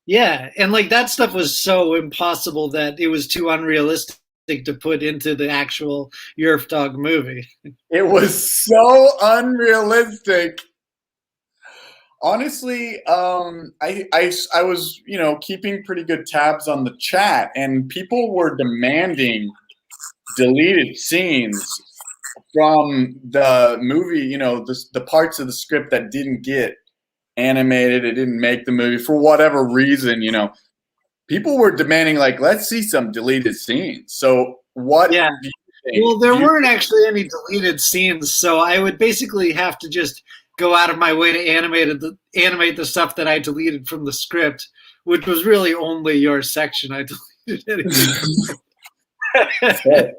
Yeah, and like that stuff was so impossible that it was too unrealistic to put into the actual Yerfdog movie. It was so unrealistic. Honestly, I was, keeping pretty good tabs on the chat, and people were demanding deleted scenes from the movie, the parts of the script that didn't get animated, it didn't make the movie for whatever reason, people were demanding, like, let's see some deleted scenes. So what do you think? Well, there weren't actually any deleted scenes, so I would basically have to just go out of my way to animate the stuff that I deleted from the script, which was really only your section I deleted anyway.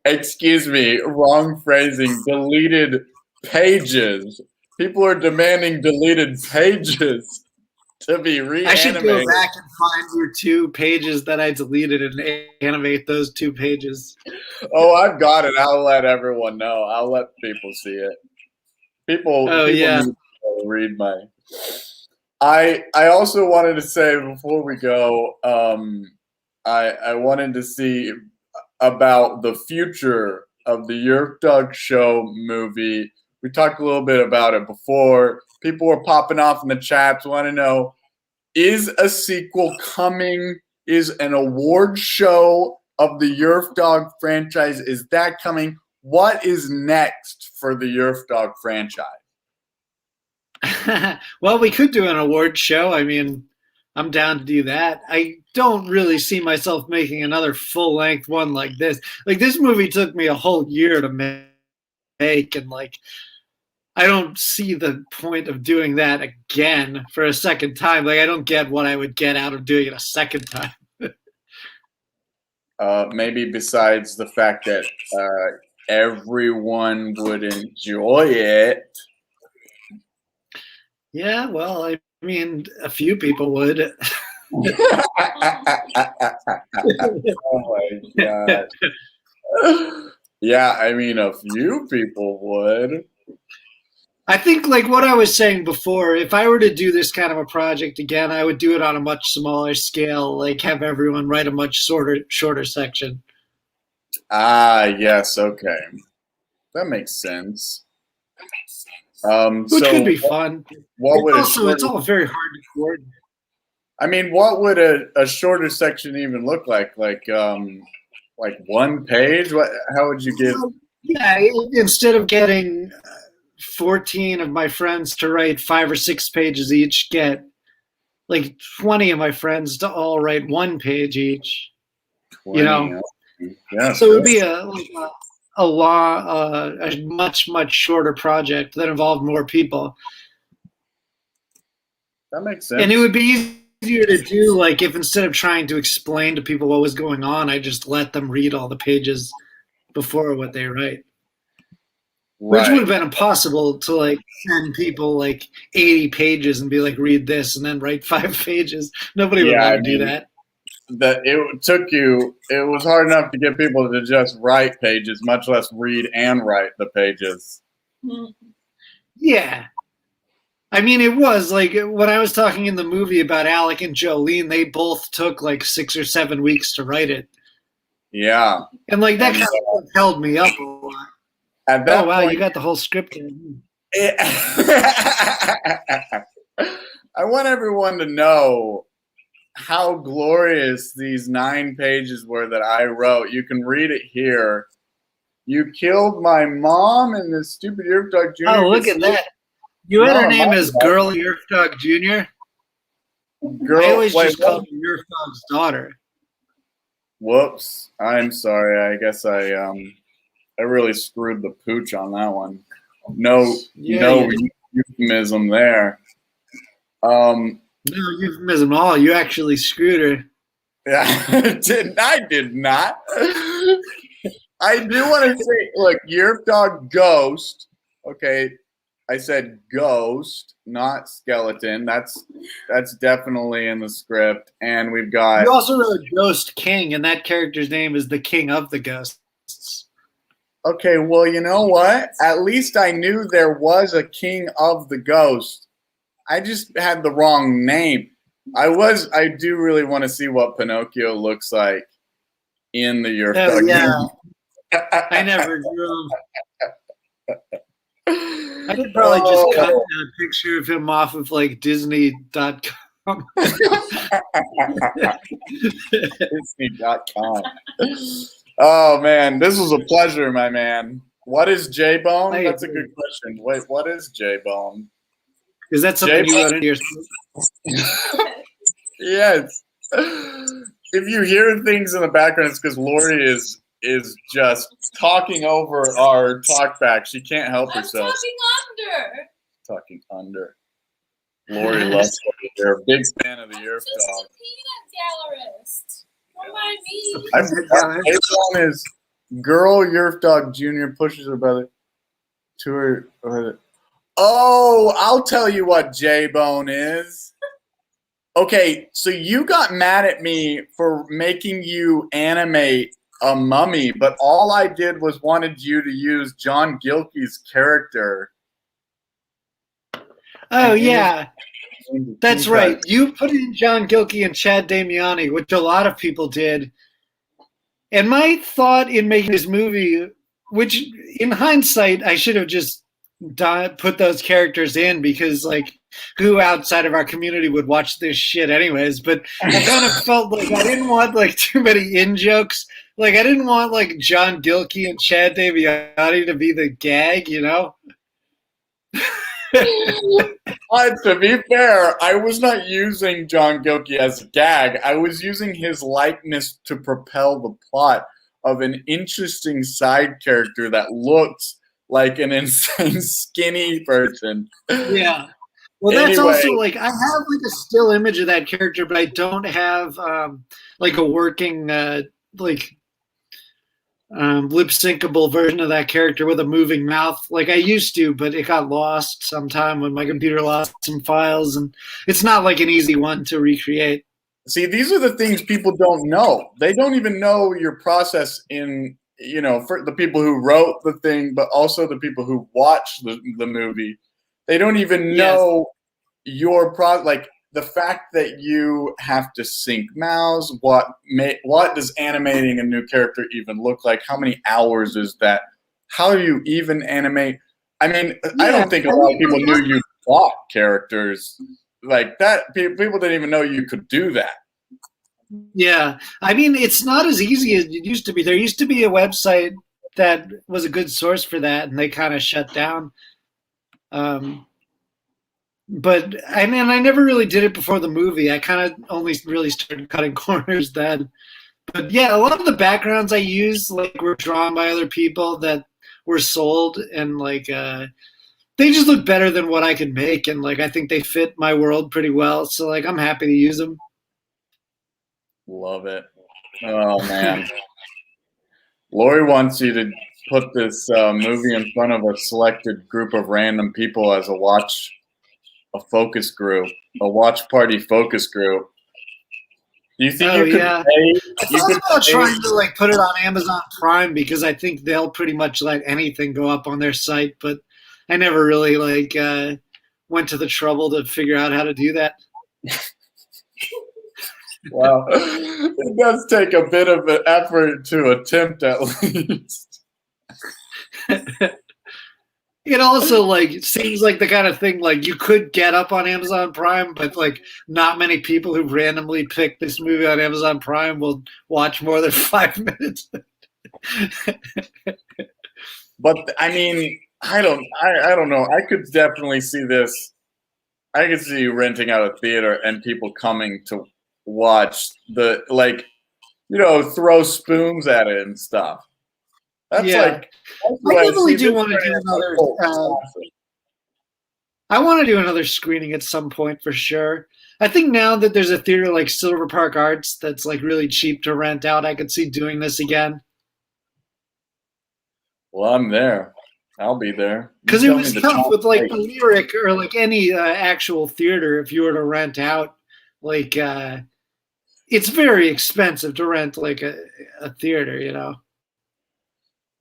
Excuse me, wrong phrasing. Deleted pages. People are demanding deleted pages to be reanimated. I should go back and find your 2 pages that I deleted and animate those 2 pages. Oh, I've got it. I'll let everyone know. I'll let people see it. People need to read my. I also wanted to say before we go, I wanted to see about the future of the Yerfdog Show movie. We talked a little bit about it before. People were popping off in the chats, want to know, is a sequel coming? Is an award show of the Yerfdog franchise, is that coming? What is next for the Yerfdog franchise? Well, we could do an award show. I mean, I'm down to do that. I don't really see myself making another full-length one like this. Like, this movie took me a whole year to make, and like, I don't see the point of doing that again for a second time. Like, I don't get what I would get out of doing it a second time. Maybe besides the fact that everyone would enjoy it. Yeah, well, I mean, a few people would. Oh my god. Yeah, I mean, a few people would. I think, like what I was saying before, if I were to do this kind of a project again, I would do it on a much smaller scale, like have everyone write a much shorter section. Ah, yes, okay. That makes sense. Which could be fun. What would it's all very hard to coordinate. I mean, what would a shorter section even look like? Like one page? How would you give? Yeah, instead of getting 14 of my friends to write 5 or 6 pages each, get like 20 of my friends to all write 1 page each. 20, you know, yeah. So it would be a much shorter project that involved more people. That makes sense. And it would be easier to do, like, if instead of trying to explain to people what was going on, I just let them read all the pages before what they write. Right. Which would have been impossible to, like, send people, like, 80 pages and be like, read this, and then write 5 pages. Nobody would ever do that. It was hard enough to get people to just write pages, much less read and write the pages. Yeah. I mean, it was like when I was talking in the movie about Alec and Jolene, they both took like 6 or 7 weeks to write it. Yeah. And like that kind of held me up a lot. At that wow, point, you got the whole script in. I want everyone to know how glorious these 9 pages were that I wrote. You can read it here. You killed my mom and this stupid Yerfdog Jr. Oh, look at that. You had her name as Girl Yerfdog Jr.? I always just called her Yerfdog's daughter. Whoops. I'm sorry. I guess I really screwed the pooch on that one. No euphemism there. No euphemism at all. You actually screwed her. Yeah, I did not. I do want to say, look, Yerfdog Ghost. Okay, I said ghost, not skeleton. That's definitely in the script. And we've got. You also wrote Ghost King, and that character's name is the King of the Ghosts. Okay, well, you know what? At least I knew there was a King of the Ghost. I just had the wrong name. I do really want to see what Pinocchio looks like in the Yerfdog. Oh, yeah. I never drew. I could probably just cut a picture of him off of like Disney.com. Disney.com. Oh man, this was a pleasure, my man. What is J-Bone? That's a good question. Wait, what is J-Bone? Is that something you wrote in your Yes. If you hear things in the background, it's because Lori is just talking over our talkback. She can't help herself. Talking under. Lori loves it. They're a big fan of the Yerfdog. J-Bone is Girl Yerfdog Jr. pushes her brother to her. Oh, I'll tell you what J-Bone is. Okay, so you got mad at me for making you animate a mummy, but all I did was wanted you to use John Gilkey's character. Oh, yeah. That's right. You put in John Gilkey and Chad Damiani, which a lot of people did. And my thought in making this movie, which in hindsight, I should have just put those characters in because, like, who outside of our community would watch this shit anyways? But I kind of felt like I didn't want, like, too many in-jokes. Like, I didn't want, like, John Gilkey and Chad Damiani to be the gag, you know? To be fair, I was not using John Gilkey as a gag. I was using his likeness to propel the plot of an interesting side character that looks like an insane skinny person. Yeah. Well, that's Anyway. also like I have like a still image of that character, but I don't have like a working like lip syncable version of that character with a moving mouth like I used to, but it got lost sometime when my computer lost some files, and it's not like an easy one to recreate. See, these are the things people don't know. They don't even know your process in, you know, for the people who wrote the thing, but also the people who watch the movie. They don't even know your like the fact that you have to sync mouths. What does animating a new character even look like? How many hours is that? How do you even animate? I mean, I don't think a lot of people knew you bought characters like that. People didn't even know you could do that. Yeah, I mean, it's not as easy as it used to be. There used to be a website that was a good source for that, and they kind of shut down. But I mean, I never really did it before the movie. I kind of only really started cutting corners then. But yeah, a lot of the backgrounds I used like were drawn by other people that were sold, and like they just look better than what I could make, and like I think they fit my world pretty well. So like I'm happy to use them. Love it. Oh man. Lori wants you to put this movie in front of a selected group of random people as a watch party focus group. Do you think you could pay? I thought about trying to like put it on Amazon Prime because I think they'll pretty much let anything go up on their site, but I never really like went to the trouble to figure out how to do that. Well, it does take a bit of an effort to attempt at least. It also like seems like the kind of thing like you could get up on Amazon Prime, but like not many people who randomly pick this movie on Amazon Prime will watch more than 5 minutes. But I mean, I don't know. I could definitely see this. I could see you renting out a theater and people coming to watch the, like, you know, throw spoons at it and stuff. That's like. I definitely do want to do another. I want to do another screening at some point for sure. I think now that there's a theater like Silver Park Arts that's like really cheap to rent out, I could see doing this again. Well, I'm there. I'll be there. Because it was tough with like the Lyric or like any actual theater. If you were to rent out, like it's very expensive to rent like a theater, you know.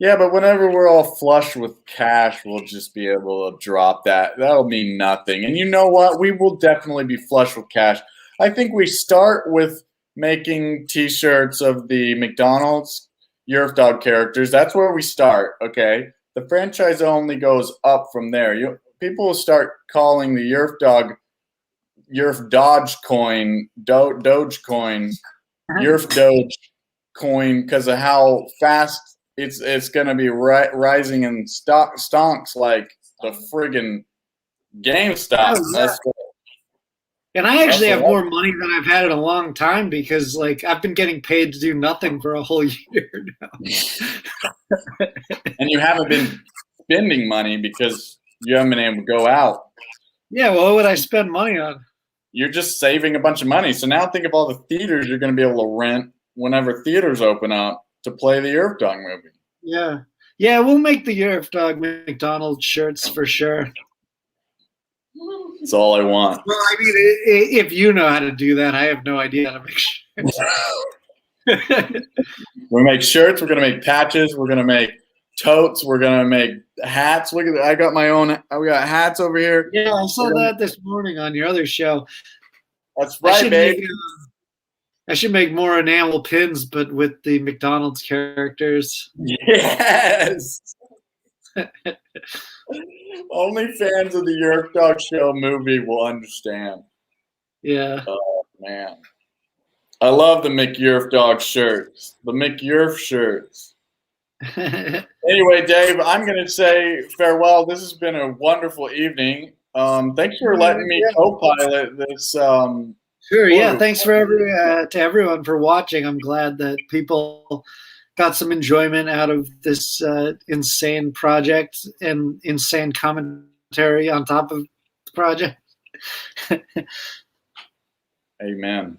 Yeah, but whenever we're all flush with cash, we'll just be able to drop that. That'll mean nothing. And you know what? We will definitely be flush with cash. I think we start with making T-shirts of the McDonald's Yerfdog characters. That's where we start, okay? The franchise only goes up from there. People will start calling the Yerfdog Dogecoin, Dogecoin, Yerfdog coin because of how fast it's going to be rising in stonks like the friggin' GameStop. Oh, yeah. And I actually have more money than I've had in a long time because, like, I've been getting paid to do nothing for a whole year now. And you haven't been spending money because you haven't been able to go out. Yeah, well, what would I spend money on? You're just saving a bunch of money. So now think of all the theaters you're going to be able to rent whenever theaters open up to play the Yerfdog movie. Yeah. Yeah, we'll make the Yerfdog McDonald's shirts for sure. That's all I want. Well, I mean, if you know how to do that, I have no idea how to make shirts. We make shirts. We're going to make patches. We're going to make totes. We're going to make hats. Look at that. I got my own. We got hats over here. Yeah, I saw that this morning on your other show. That's right, baby. I should make more enamel pins, but with the McDonald's characters. Yes. Only fans of the Yerfdog Show movie will understand. Yeah. Oh, man. I love the McYerfdog shirts. The McYerf shirts. Anyway, Dave, I'm going to say farewell. This has been a wonderful evening. Thanks for letting me co-pilot this. Sure. Yeah. Thanks for to everyone for watching. I'm glad that people got some enjoyment out of this insane project and insane commentary on top of the project. Amen.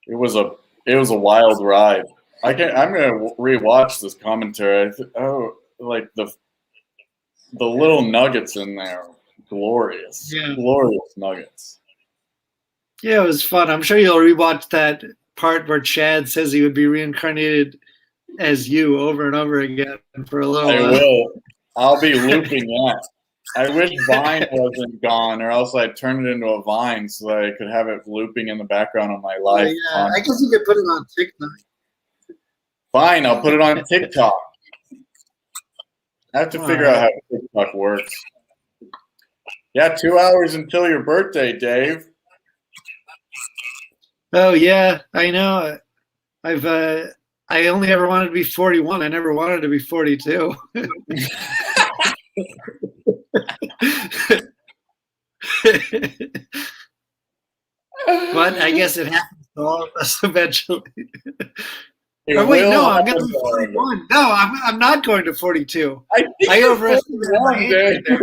It was a wild ride. I'm gonna rewatch this commentary. Like the little nuggets in there, glorious, glorious nuggets. Yeah, it was fun. I'm sure you'll rewatch that part where Chad says he would be reincarnated as you over and over again for a little while. I will. I'll be looping that. I wish Vine wasn't gone, or else I'd turn it into a Vine so that I could have it looping in the background of my life. Yeah, I guess you could put it on TikTok. Fine, I'll put it on TikTok. I have to figure out how TikTok works. Yeah, 2 hours until your birthday, Dave. Oh yeah, I know. I only ever wanted to be 41. I never wanted to be 42. But I guess it happens to all of us eventually. Oh, wait, no, I'm going to be 41. No, I'm not going to 42. I overestimated my age there.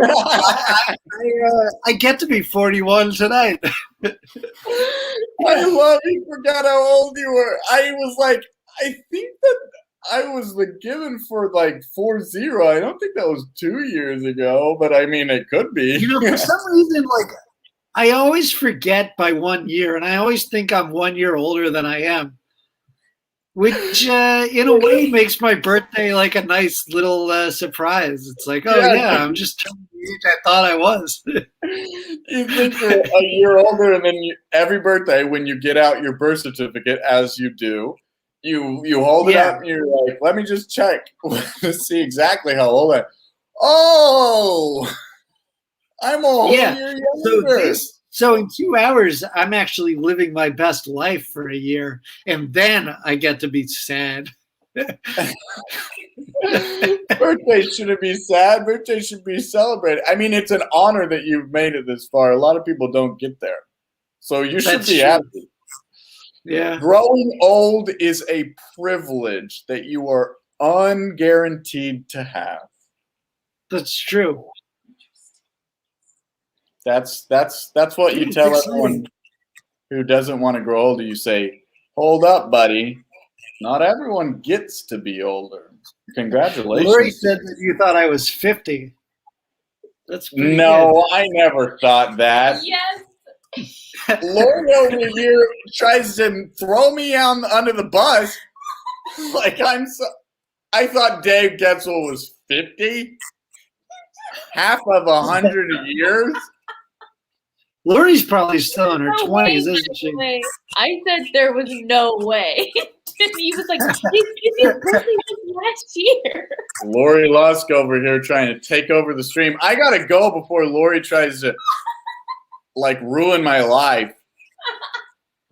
I get to be 41 tonight. I love you. Forgot how old you were. I was like, I think that I was given for 40. I don't think that was 2 years ago, but I mean, it could be. For some reason, I always forget by 1 year, and I always think I'm 1 year older than I am, which in a way makes my birthday like a nice little surprise. It's like, oh yeah, I'm just turning the age I thought I was. You think you're a year older, and then every birthday when you get out your birth certificate, as you do, you hold it up and you're like, let me just check to see exactly how old I am. Oh, I'm a whole year younger. So in 2 hours, I'm actually living my best life for a year, and then I get to be sad. Birthday shouldn't be sad. Birthday should be celebrated. I mean, it's an honor that you've made it this far. A lot of people don't get there. So you should be happy. Yeah. Growing old is a privilege that you are unguaranteed to have. That's true. That's what you tell everyone who doesn't want to grow older. You say, hold up, buddy. Not everyone gets to be older. Congratulations. Lori said that you thought I was 50. That's pretty No, I never thought that. Yes. Lori over here tries to throw me under the bus. I thought Dave Getzel was 50. Half of 100 years. Lori's probably still in her 20s, isn't she? I said there was no way. And he was like, his birthday was last year. Lori Lusk over here trying to take over the stream. I gotta go before Lori tries to ruin my life.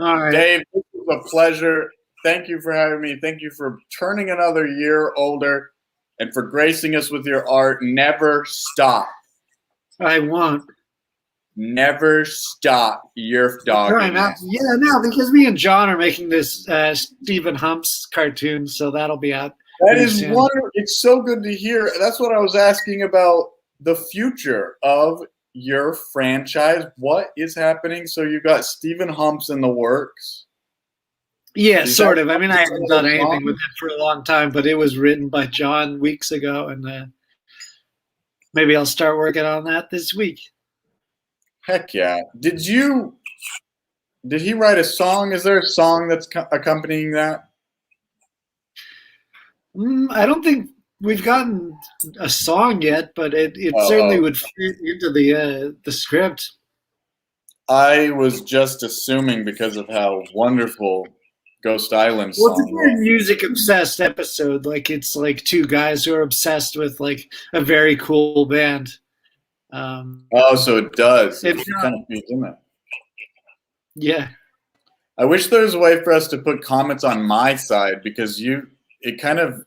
All right. Dave, this was a pleasure. Thank you for having me. Thank you for turning another year older and for gracing us with your art. Never stop. I won't. Never stop Yerfdog. Because me and John are making this Stephen Humps cartoon, so that'll be out. That is wonderful. It's so good to hear. That's what I was asking about the future of your franchise. What is happening? So you got Stephen Humps in the works. Yeah, sort of. I mean, I haven't done anything with it for a long time, but it was written by John weeks ago, and maybe I'll start working on that this week. Heck yeah. Did he write a song? Is there a song that's accompanying that? I don't think we've gotten a song yet, but it certainly would fit into the script. I was just assuming because of how wonderful Ghost Island song Well, it's a very music-obsessed episode. It's like two guys who are obsessed with a very cool band. So it does. It kind of feeds in there. Yeah. I wish there was a way for us to put comments on my side because it kind of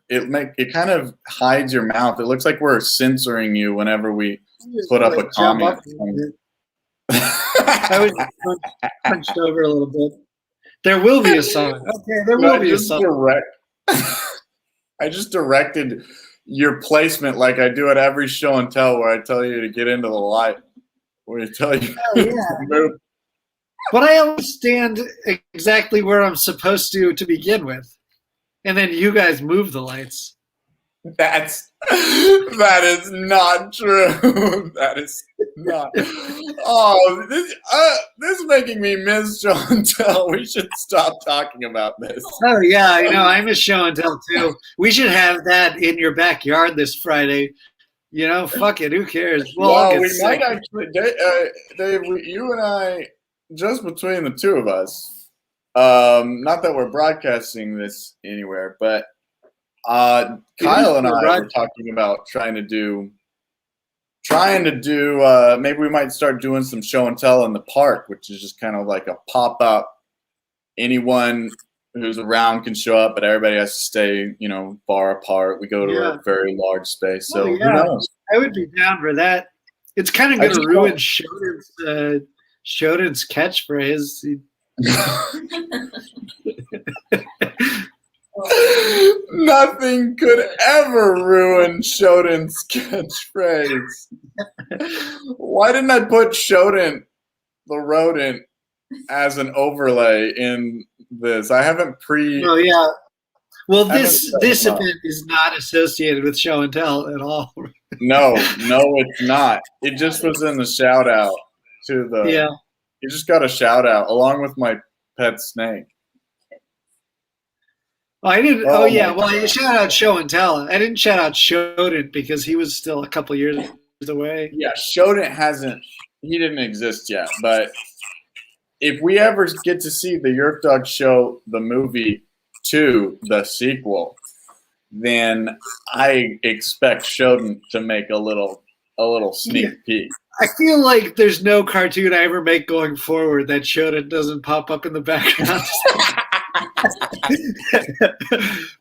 hides your mouth. It looks like we're censoring you whenever we put up a comment. I was punched over a little bit. There will be a song. Okay, there will be a song. I just directed your placement like I do at every show and tell, where I tell you to get into the light. Where I tell you to move. But I always stand exactly where I'm supposed to begin with. And then you guys move the lights. That is not true. That is not. Oh, this is making me miss show and tell. We should stop talking about this. Oh yeah, I know. I miss show and tell too. We should have that in your backyard this Friday. You know, fuck it. Who cares? Well, we might actually, Dave. You and I, just between the two of us. Not that we're broadcasting this anywhere, but. Kyle and I were talking about trying to do maybe we might start doing some show and tell in the park, which is just kind of like a pop-up. Anyone who's around can show up, but everybody has to stay, far apart. We go to a very large space. So who knows? I would be down for that. It's kind of going to ruin Shoden's catchphrase. Nothing could ever ruin Shoden's catchphrase. Why didn't I put Shoden, the rodent, as an overlay in this? I haven't Oh yeah. Well, this event is not associated with show and tell at all. No, it's not. It just was in the shout out to the. Yeah. You just got a shout out along with my pet snake. I didn't. Oh yeah. Well, I shout out show and tell. I didn't shout out Shoden because he was still a couple years away. Yeah, Shoden hasn't. He didn't exist yet. But if we ever get to see the Yerfdog Show the Movie 2, the sequel, then I expect Shoden to make a little sneak peek. I feel like there's no cartoon I ever make going forward that Shoden doesn't pop up in the background.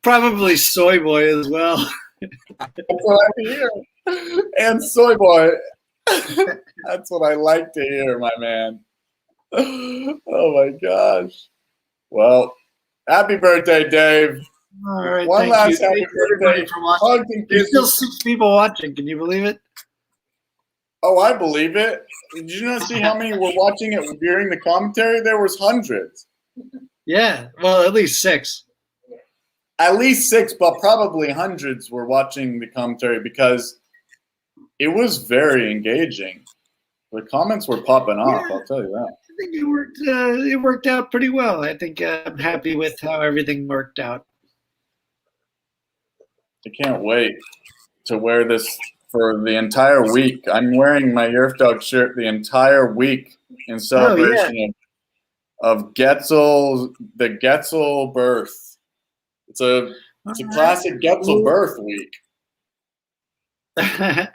Probably Soy Boy as well. That's what I hear. And Soy Boy. That's what I like to hear, my man. Oh my gosh. Well, happy birthday, Dave. All right. One last you. happy birthday. There's still 6 people watching. Can you believe it? Oh, I believe it. Did you not see how many were watching it during the commentary? There was hundreds. Yeah, well, at least 6. At least 6, but probably hundreds were watching the commentary because it was very engaging. The comments were popping off, I'll tell you that. I think it worked out pretty well. I think I'm happy with how everything worked out. I can't wait to wear this for the entire week. I'm wearing my Yerfdog shirt the entire week in celebration of the Getzel birth. It's a classic Getzel birth week. I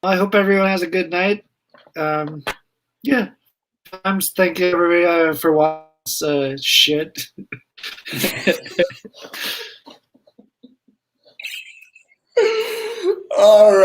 hope everyone has a good night. Yeah, I'm thanking everybody for watching this shit. All right.